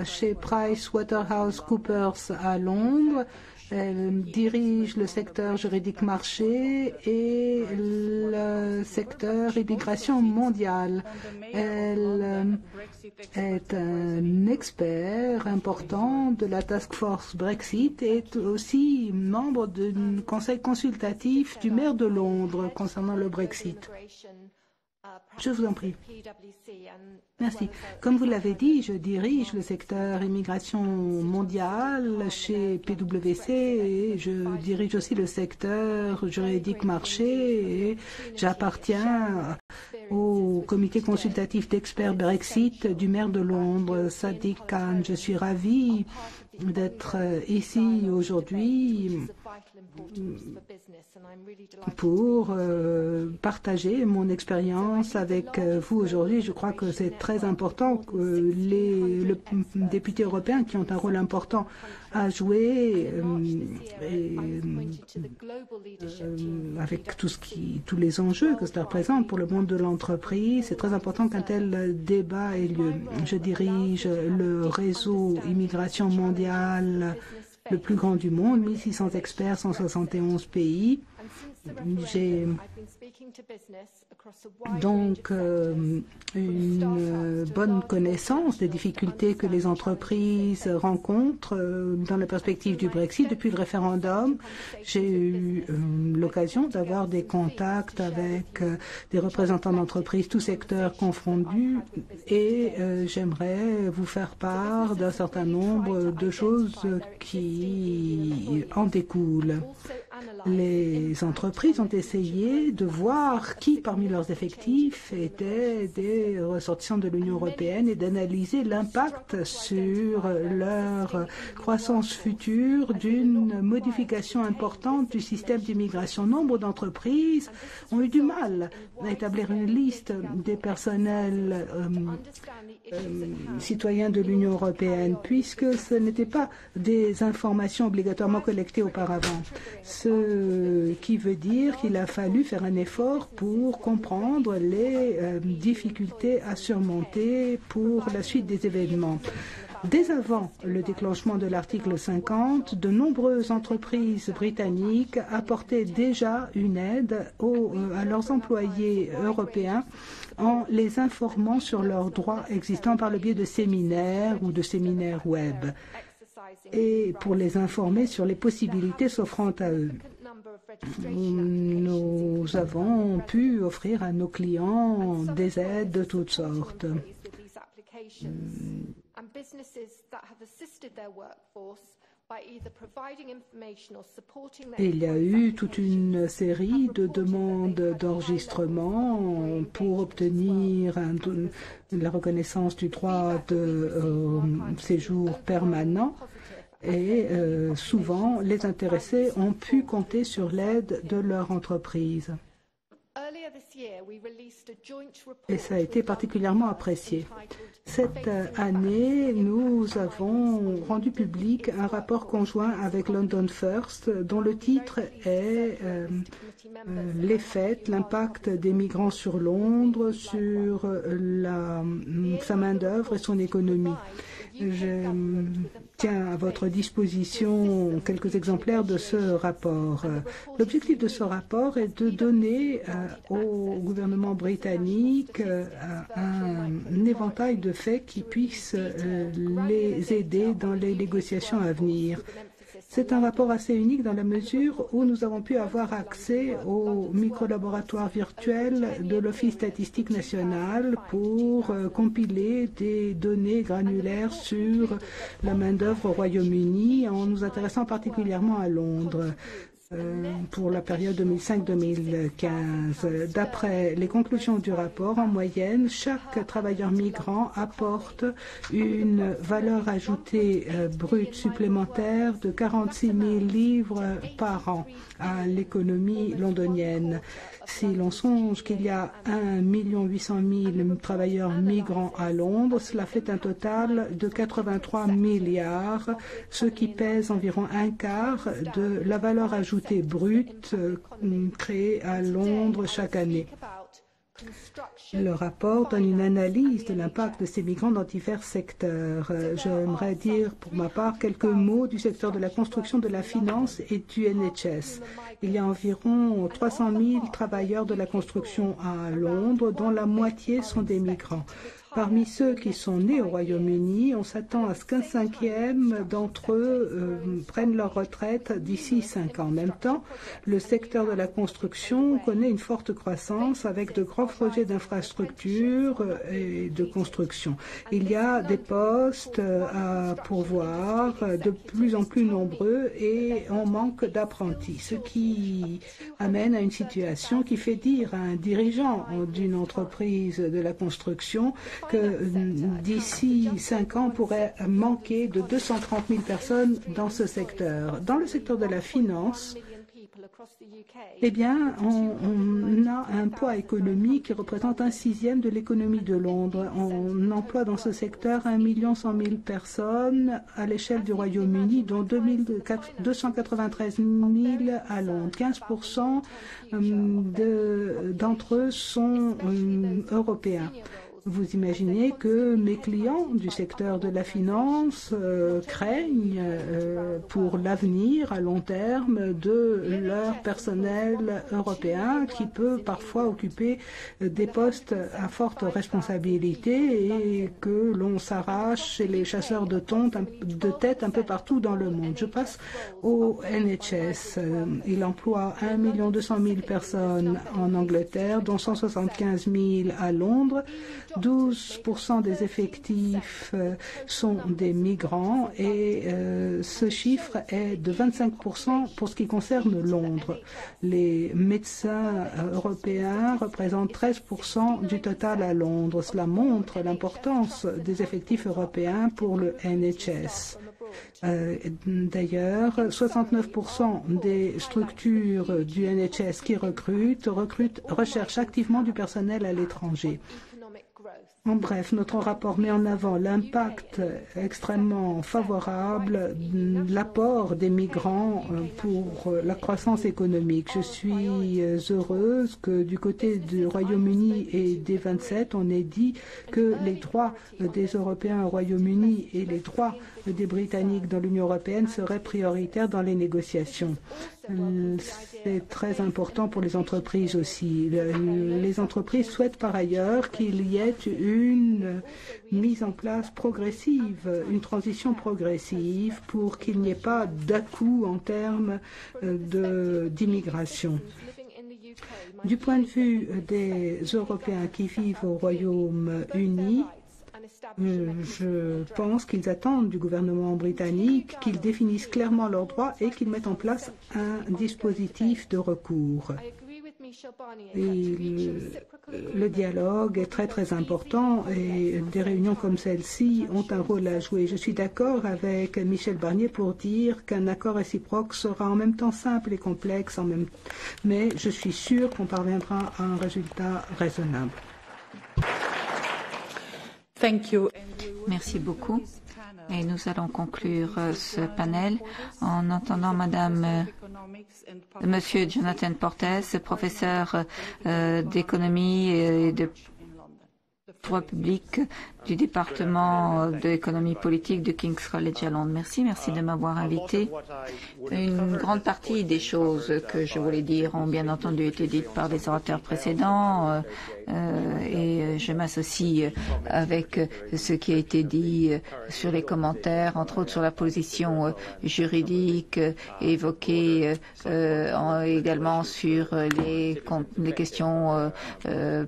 chez PricewaterhouseCoopers à Londres. Elle dirige le secteur juridique marché et le secteur immigration mondiale. Elle est un expert important de la Task Force Brexit et est aussi membre du conseil consultatif du maire de Londres concernant le Brexit. Je vous en prie. Merci. Comme vous l'avez dit, je dirige le secteur immigration mondiale chez PwC et je dirige aussi le secteur juridique marché et j'appartiens au comité consultatif d'experts Brexit du maire de Londres, Sadiq Khan. Je suis ravie d'être ici aujourd'hui pour partager mon expérience avec vous aujourd'hui. Je crois que c'est très important que les députés européens qui ont un rôle important à jouer avec tous les enjeux que cela représente pour le monde de l'entreprise. C'est très important qu'un tel débat ait lieu. Je dirige le réseau Immigration mondiale le plus grand du monde, 1600 experts, 171 pays. J'ai donc une bonne connaissance des difficultés que les entreprises rencontrent dans la perspective du Brexit. Depuis le référendum, j'ai eu l'occasion d'avoir des contacts avec des représentants d'entreprises, tous secteurs confondus, et j'aimerais vous faire part d'un certain nombre de choses qui en découlent. Les entreprises ont essayé de voir qui parmi leurs effectifs étaient des ressortissants de l'Union européenne et d'analyser l'impact sur leur croissance future d'une modification importante du système d'immigration. Nombre d'entreprises ont eu du mal à établir une liste des personnels citoyens de l'Union européenne, puisque ce n'étaient pas des informations obligatoirement collectées auparavant. Ce qui veut dire qu'il a fallu faire un effort pour comprendre les difficultés à surmonter pour la suite des événements. Dès avant le déclenchement de l'article 50, de nombreuses entreprises britanniques apportaient déjà une aide à leurs employés européens en les informant sur leurs droits existants par le biais de séminaires ou de séminaires web et pour les informer sur les possibilités s'offrant à eux. Nous avons pu offrir à nos clients des aides de toutes sortes. Et il y a eu toute une série de demandes d'enregistrement pour obtenir la reconnaissance du droit de séjour permanent. Et souvent, les intéressés ont pu compter sur l'aide de leur entreprise. Et ça a été particulièrement apprécié. Cette année, nous avons rendu public un rapport conjoint avec London First, dont le titre est l'impact des migrants sur Londres, sur sa main-d'œuvre et son économie. Je tiens à votre disposition quelques exemplaires de ce rapport. L'objectif de ce rapport est de donner au gouvernement britannique un éventail de faits qui puissent les aider dans les négociations à venir. C'est un rapport assez unique dans la mesure où nous avons pu avoir accès au micro-laboratoire virtuel de l'Office statistique national pour compiler des données granulaires sur la main-d'œuvre au Royaume-Uni en nous intéressant particulièrement à Londres. Pour la période 2005-2015. D'après les conclusions du rapport, en moyenne, chaque travailleur migrant apporte une valeur ajoutée brute supplémentaire de 46 000 livres par an à l'économie londonienne. Si l'on songe qu'il y a 1 800 000 travailleurs migrants à Londres, cela fait un total de 83 milliards, ce qui pèse environ un quart de la valeur ajoutée brute créée à Londres chaque année. Le rapport donne une analyse de l'impact de ces migrants dans divers secteurs. J'aimerais dire pour ma part quelques mots du secteur de la construction, de la finance et du NHS. Il y a environ 300 000 travailleurs de la construction à Londres, dont la moitié sont des migrants. Parmi ceux qui sont nés au Royaume-Uni, on s'attend à ce qu'un cinquième d'entre eux prennent leur retraite d'ici 5 ans. En même temps, le secteur de la construction connaît une forte croissance avec de grands projets d'infrastructure et de construction. Il y a des postes à pourvoir de plus en plus nombreux et on manque d'apprentis, ce qui amène à une situation qui fait dire à un dirigeant d'une entreprise de la construction que d'ici 5 ans, on pourrait manquer de 230 000 personnes dans ce secteur. Dans le secteur de la finance, eh bien, on a un poids économique qui représente 1/6 de l'économie de Londres. On emploie dans ce secteur 1 100 000 personnes à l'échelle du Royaume-Uni, dont 293 000 à Londres. 15% d'entre eux sont européens. Vous imaginez que mes clients du secteur de la finance craignent pour l'avenir à long terme de leur personnel européen qui peut parfois occuper des postes à forte responsabilité et que l'on s'arrache chez les chasseurs de tête un peu partout dans le monde. Je passe au NHS. Il emploie 1 200 000 personnes en Angleterre, dont 175 000 à Londres. 12% des effectifs sont des migrants et ce chiffre est de 25% pour ce qui concerne Londres. Les médecins européens représentent 13% du total à Londres. Cela montre l'importance des effectifs européens pour le NHS. D'ailleurs, 69% des structures du NHS qui recherchent activement du personnel à l'étranger. En bref, notre rapport met en avant l'impact extrêmement favorable, l'apport des migrants pour la croissance économique. Je suis heureuse que du côté du Royaume-Uni et des 27, on ait dit que les droits des Européens au Royaume-Uni et les droits des Britanniques dans l'Union européenne seraient prioritaires dans les négociations. C'est très important pour les entreprises aussi. Les entreprises souhaitent par ailleurs qu'il y ait une mise en place progressive, une transition progressive pour qu'il n'y ait pas d'à-coup en termes d'immigration. Du point de vue des Européens qui vivent au Royaume-Uni, je pense qu'ils attendent du gouvernement britannique qu'il définisse clairement leurs droits et qu'il mette en place un dispositif de recours. Et le dialogue est très très important et des réunions comme celle-ci ont un rôle à jouer. Je suis d'accord avec Michel Barnier pour dire qu'un accord réciproque sera en même temps simple et complexe, mais je suis sûre qu'on parviendra à un résultat raisonnable. Thank you. Merci beaucoup. Et nous allons conclure ce panel en entendant Monsieur Jonathan Portes, professeur d'économie et de droit public du département de l'économie politique de King's College à Londres. Merci de m'avoir invité. Une grande partie des choses que je voulais dire ont bien entendu été dites par les orateurs précédents et je m'associe avec ce qui a été dit sur les commentaires, entre autres sur la position juridique évoquée, également sur les questions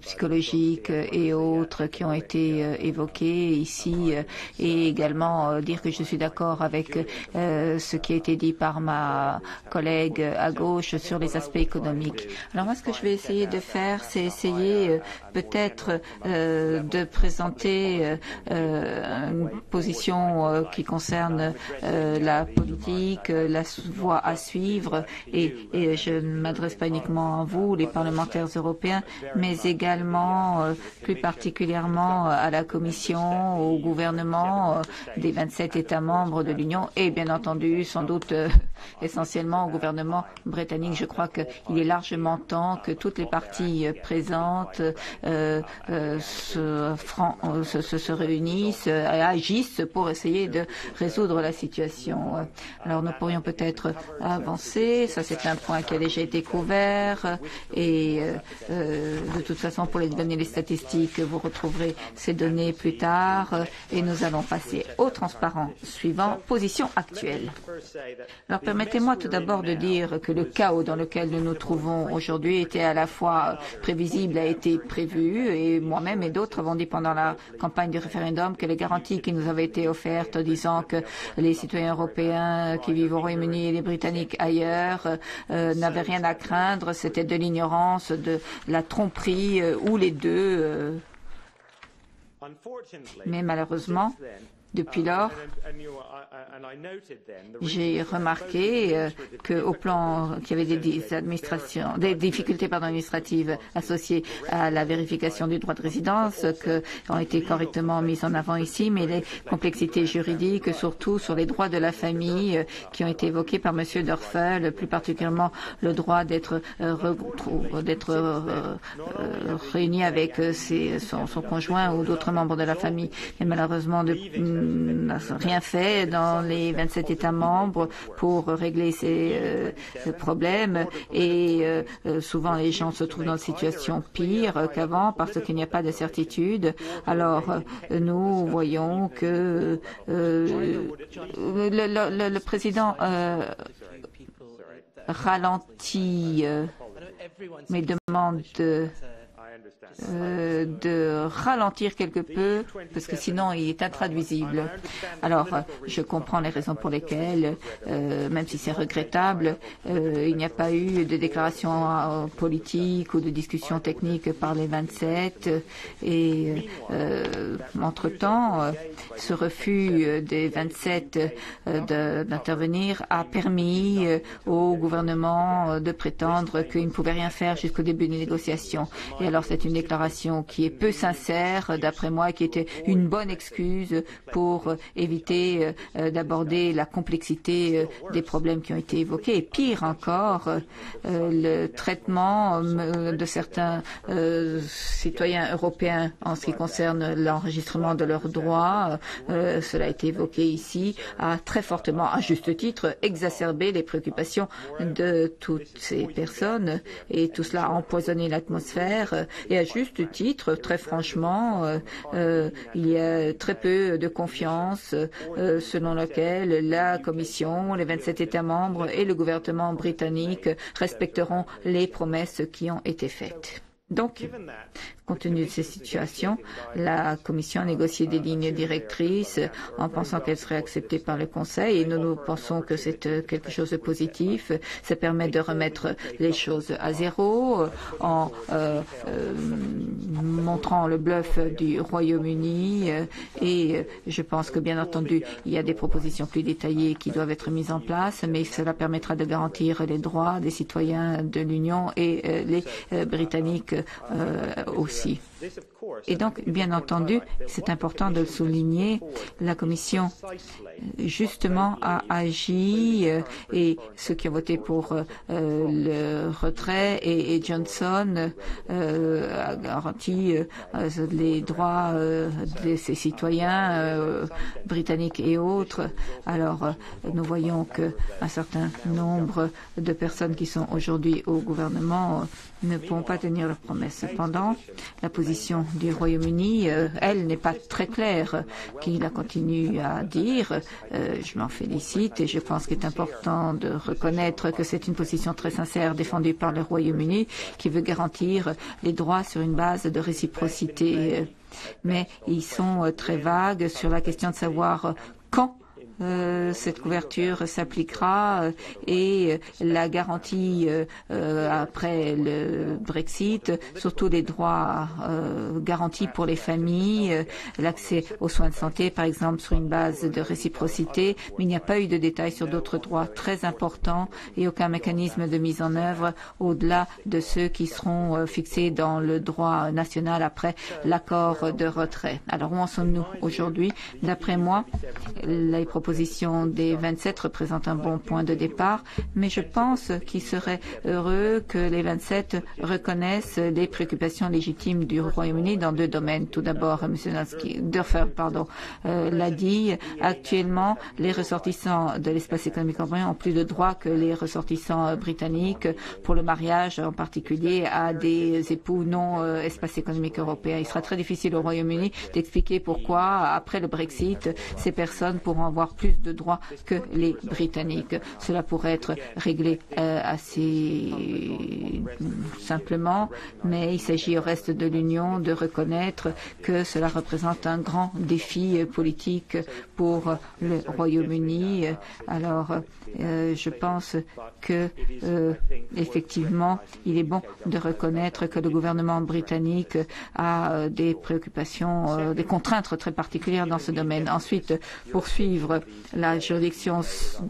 psychologiques et autres qui ont été évoquées ici et également dire que je suis d'accord avec ce qui a été dit par ma collègue à gauche sur les aspects économiques. Alors moi, ce que je vais essayer de faire, c'est essayer peut-être de présenter une position qui concerne la politique, la voie à suivre et je ne m'adresse pas uniquement à vous, les parlementaires européens, mais également plus particulièrement à la Commission, au gouvernement des 27 États membres de l'Union et bien entendu sans doute essentiellement au gouvernement britannique. Je crois qu'il est largement temps que toutes les parties présentes se réunissent et agissent pour essayer de résoudre la situation. Alors nous pourrions peut-être avancer, ça c'est un point qui a déjà été couvert et de toute façon pour les données les statistiques vous retrouverez ces données plus tard et nous allons passer au transparent suivant, position actuelle. Alors permettez-moi tout d'abord de dire que le chaos dans lequel nous nous trouvons aujourd'hui était à la fois prévisible, a été prévu et moi-même et d'autres avons dit pendant la campagne du référendum que les garanties qui nous avaient été offertes disant que les citoyens européens qui vivent au Royaume-Uni et les Britanniques ailleurs n'avaient rien à craindre, c'était de l'ignorance, de la tromperie ou les deux. Mais malheureusement, depuis lors, j'ai remarqué qu'au plan qu'il y avait des difficultés administratives associées à la vérification du droit de résidence qui ont été correctement mises en avant ici, mais les complexités juridiques, surtout sur les droits de la famille qui ont été évoqués par M. Dörfel, plus particulièrement le droit d'être réuni avec son conjoint ou d'autres membres de la famille. Mais malheureusement, n'a rien fait dans les 27 États membres pour régler ces problèmes et souvent les gens se trouvent dans une situation pire qu'avant parce qu'il n'y a pas de certitude. Alors nous voyons que le président ralentit mes demandes de ralentir quelque peu, parce que sinon il est intraduisible. Alors, je comprends les raisons pour lesquelles, même si c'est regrettable, il n'y a pas eu de déclaration politique ou de discussion technique par les 27. Et entre-temps, ce refus des 27 d'intervenir a permis au gouvernement de prétendre qu'il ne pouvait rien faire jusqu'au début des négociations. Et alors, c'est une déclaration qui est peu sincère, d'après moi, qui était une bonne excuse pour éviter d'aborder la complexité des problèmes qui ont été évoqués. Et pire encore, le traitement de certains citoyens européens en ce qui concerne l'enregistrement de leurs droits, cela a été évoqué ici, a très fortement, à juste titre, exacerbé les préoccupations de toutes ces personnes et tout cela a empoisonné l'atmosphère. Et à juste titre, très franchement, il y a très peu de confiance selon laquelle la Commission, les 27 États membres et le gouvernement britannique respecteront les promesses qui ont été faites. Donc, compte tenu de ces situations, la Commission a négocié des lignes directrices en pensant qu'elles seraient acceptées par le Conseil et nous pensons que c'est quelque chose de positif. Ça permet de remettre les choses à zéro en montrant le bluff du Royaume-Uni et je pense que bien entendu il y a des propositions plus détaillées qui doivent être mises en place, mais cela permettra de garantir les droits des citoyens de l'Union et les Britanniques aussi. Et donc, bien entendu, c'est important de le souligner, la Commission, justement, a agi et ceux qui ont voté pour le retrait et Johnson a garanti les droits de ses citoyens britanniques et autres. Alors, nous voyons qu'un certain nombre de personnes qui sont aujourd'hui au gouvernement ne pourront pas tenir leurs promesses. Cependant, la position du Royaume-Uni, elle n'est pas très claire, qu'il a continué à dire. Je m'en félicite et je pense qu'il est important de reconnaître que c'est une position très sincère défendue par le Royaume-Uni qui veut garantir les droits sur une base de réciprocité. Mais ils sont très vagues sur la question de savoir quand cette couverture s'appliquera et la garantie après le Brexit, surtout les droits garantis pour les familles, l'accès aux soins de santé, par exemple, sur une base de réciprocité, mais il n'y a pas eu de détails sur d'autres droits très importants et aucun mécanisme de mise en œuvre au-delà de ceux qui seront fixés dans le droit national après l'accord de retrait. Alors, où en sommes-nous aujourd'hui? D'après moi, les propositions des 27 représentent un bon point de départ, mais je pense qu'il serait heureux que les 27 reconnaissent les préoccupations légitimes du Royaume-Uni dans deux domaines. Tout d'abord, M. Dörfer l'a dit, actuellement, les ressortissants de l'espace économique européen ont plus de droits que les ressortissants britanniques pour le mariage, en particulier à des époux non espace économique européen. Il sera très difficile au Royaume-Uni d'expliquer pourquoi, après le Brexit, ces personnes pourront avoir plus de droits que les Britanniques. Cela pourrait être réglé assez simplement, mais il s'agit au reste de l'Union de reconnaître que cela représente un grand défi politique pour le Royaume-Uni. Alors, je pense que effectivement, il est bon de reconnaître que le gouvernement britannique a des préoccupations, des contraintes très particulières dans ce domaine. Ensuite, poursuivre la juridiction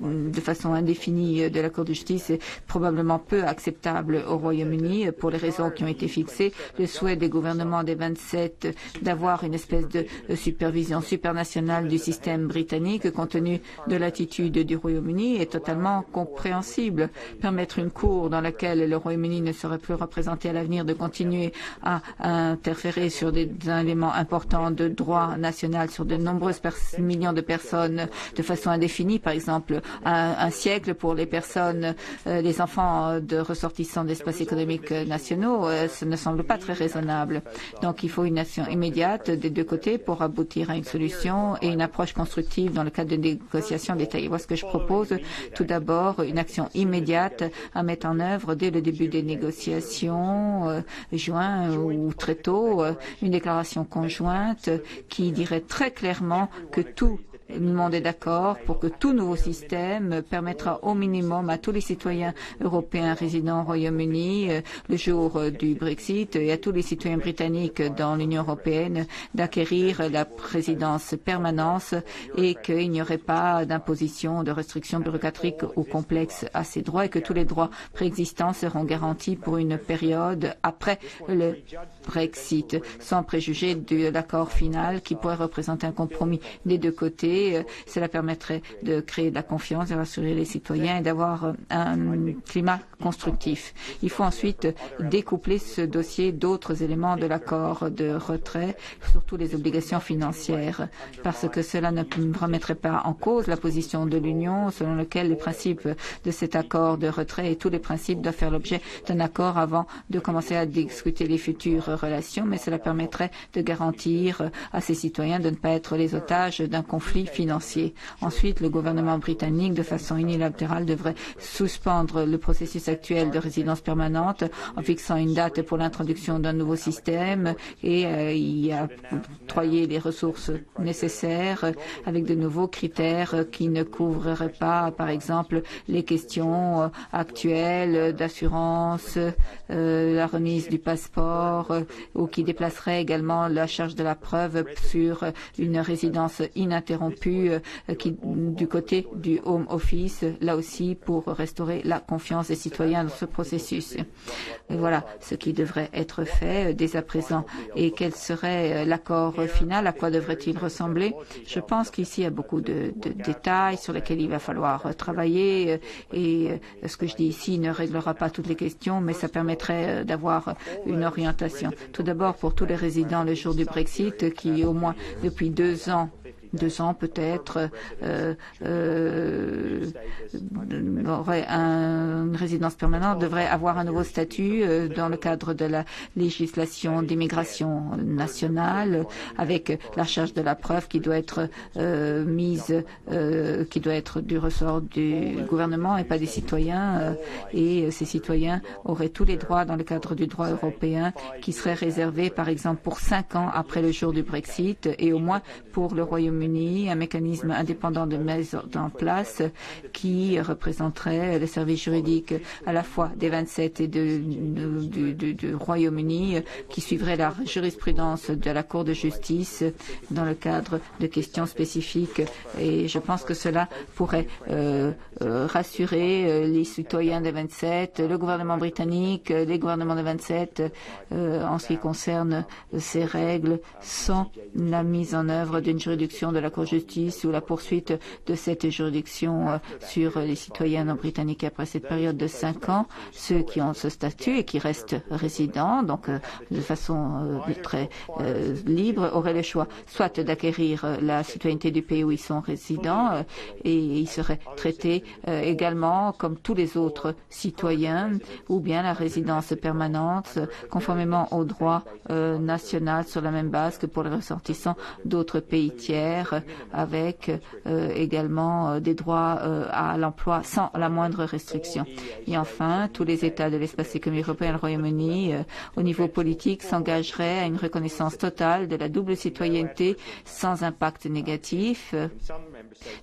de façon indéfinie de la Cour de justice est probablement peu acceptable au Royaume-Uni pour les raisons qui ont été fixées. Le souhait des gouvernements des 27 d'avoir une espèce de supervision supranationale du système britannique compte tenu de l'attitude du Royaume-Uni est totalement compréhensible. Permettre une cour dans laquelle le Royaume-Uni ne serait plus représenté à l'avenir de continuer à interférer sur des éléments importants de droit national sur de nombreux millions de personnes de façon indéfinie, par exemple un siècle pour les personnes, les enfants de ressortissants d'espaces économiques nationaux, ce ne semble pas très raisonnable. Donc il faut une action immédiate des deux côtés pour aboutir à une solution et une approche constructive dans le cadre de négociations détaillées. Voilà ce que je propose. Tout d'abord, une action immédiate à mettre en œuvre dès le début des négociations, juin ou très tôt, une déclaration conjointe qui dirait très clairement que tout le monde est d'accord pour que tout nouveau système permettra au minimum à tous les citoyens européens résidant au Royaume-Uni le jour du Brexit et à tous les citoyens britanniques dans l'Union européenne d'acquérir la résidence permanente et qu'il n'y aurait pas d'imposition, de restrictions bureaucratiques ou complexes à ces droits et que tous les droits préexistants seront garantis pour une période après le Brexit, sans préjuger de l'accord final qui pourrait représenter un compromis des deux côtés. Cela permettrait de créer de la confiance, de rassurer les citoyens et d'avoir un climat constructif. Il faut ensuite découpler ce dossier d'autres éléments de l'accord de retrait, surtout les obligations financières, parce que cela ne remettrait pas en cause la position de l'Union selon laquelle les principes de cet accord de retrait et tous les principes doivent faire l'objet d'un accord avant de commencer à discuter les futures relations, mais cela permettrait de garantir à ces citoyens de ne pas être les otages d'un conflit financier. Ensuite, le gouvernement britannique, de façon unilatérale, devrait suspendre le processus actuel de résidence permanente en fixant une date pour l'introduction d'un nouveau système et y octroyer les ressources nécessaires avec de nouveaux critères qui ne couvriraient pas, par exemple, les questions actuelles d'assurance, la remise du passeport ou qui déplaceraient également la charge de la preuve sur une résidence ininterrompue du côté du Home Office, là aussi pour restaurer la confiance des citoyens dans ce processus. Et voilà ce qui devrait être fait dès à présent. Et quel serait l'accord final? À quoi devrait-il ressembler? Je pense qu'ici il y a beaucoup de détails sur lesquels il va falloir travailler et ce que je dis ici ne réglera pas toutes les questions, mais ça permettrait d'avoir une orientation. Tout d'abord, pour tous les résidents le jour du Brexit qui, au moins depuis 2 ans peut-être, aurait une résidence permanente, devrait avoir un nouveau statut dans le cadre de la législation d'immigration nationale, avec la charge de la preuve qui doit être qui doit être du ressort du gouvernement et pas des citoyens. Et ces citoyens auraient tous les droits dans le cadre du droit européen qui seraient réservés, par exemple, pour 5 ans après le jour du Brexit et au moins pour le Royaume-Uni, un mécanisme indépendant de mise en place qui représenterait les services juridiques à la fois des 27 et du Royaume-Uni qui suivrait la jurisprudence de la Cour de justice dans le cadre de questions spécifiques. Et je pense que cela pourrait rassurer les citoyens des 27, le gouvernement britannique, les gouvernements des 27 en ce qui concerne ces règles sans la mise en œuvre d'une juridiction de la Cour de justice ou la poursuite de cette juridiction sur les citoyens non britanniques après cette période de 5 ans. Ceux qui ont ce statut et qui restent résidents, donc de façon très libre, auraient le choix soit d'acquérir la citoyenneté du pays où ils sont résidents et ils seraient traités également comme tous les autres citoyens, ou bien la résidence permanente conformément au droit national sur la même base que pour les ressortissants d'autres pays tiers parlementaires avec également des droits à l'emploi sans la moindre restriction. Et enfin, tous les États de l'espace économique européen et le Royaume-Uni, au niveau politique, s'engageraient à une reconnaissance totale de la double citoyenneté sans impact négatif.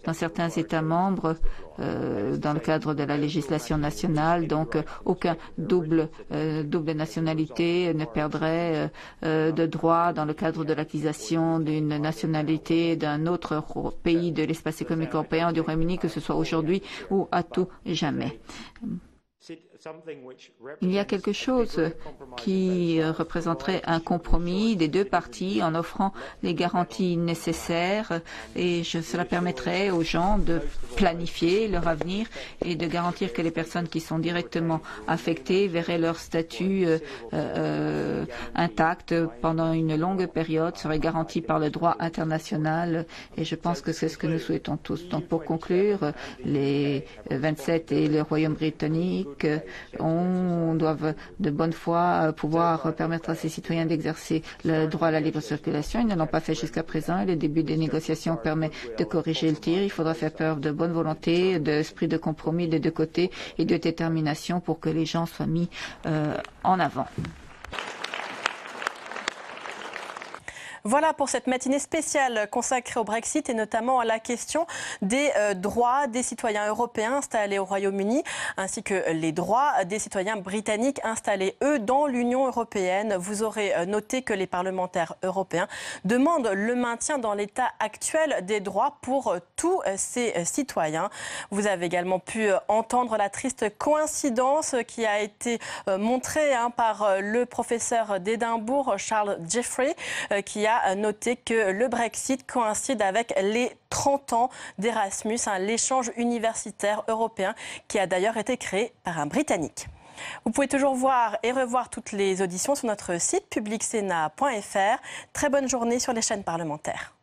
Dans certains États membres, dans le cadre de la législation nationale, donc aucun double nationalité ne perdrait de droit dans le cadre de l'acquisition d'une nationalité d'un autre pays de l'espace économique européen, du Royaume-Uni, que ce soit aujourd'hui ou à tout jamais. Il y a quelque chose qui représenterait un compromis des deux parties en offrant les garanties nécessaires et cela permettrait aux gens de planifier leur avenir et de garantir que les personnes qui sont directement affectées verraient leur statut intact pendant une longue période, serait garanti par le droit international et je pense que c'est ce que nous souhaitons tous. Donc pour conclure, les 27 et le Royaume britannique doivent de bonne foi pouvoir permettre à ces citoyens d'exercer le droit à la libre circulation. Ils ne l'ont pas fait jusqu'à présent et le début des négociations permet de corriger le tir. Il faudra faire preuve de bonne volonté, d'esprit de compromis des deux côtés et de détermination pour que les gens soient mis en avant. Voilà pour cette matinée spéciale consacrée au Brexit et notamment à la question des droits des citoyens européens installés au Royaume-Uni ainsi que les droits des citoyens britanniques installés, eux, dans l'Union européenne. Vous aurez noté que les parlementaires européens demandent le maintien dans l'état actuel des droits pour tous ces citoyens. Vous avez également pu entendre la triste coïncidence qui a été montrée par le professeur d'Édimbourg, Charles Jeffrey, qui a noté que le Brexit coïncide avec les 30 ans d'Erasmus, l'échange universitaire européen qui a d'ailleurs été créé par un Britannique. Vous pouvez toujours voir et revoir toutes les auditions sur notre site publicsénat.fr. Très bonne journée sur les chaînes parlementaires.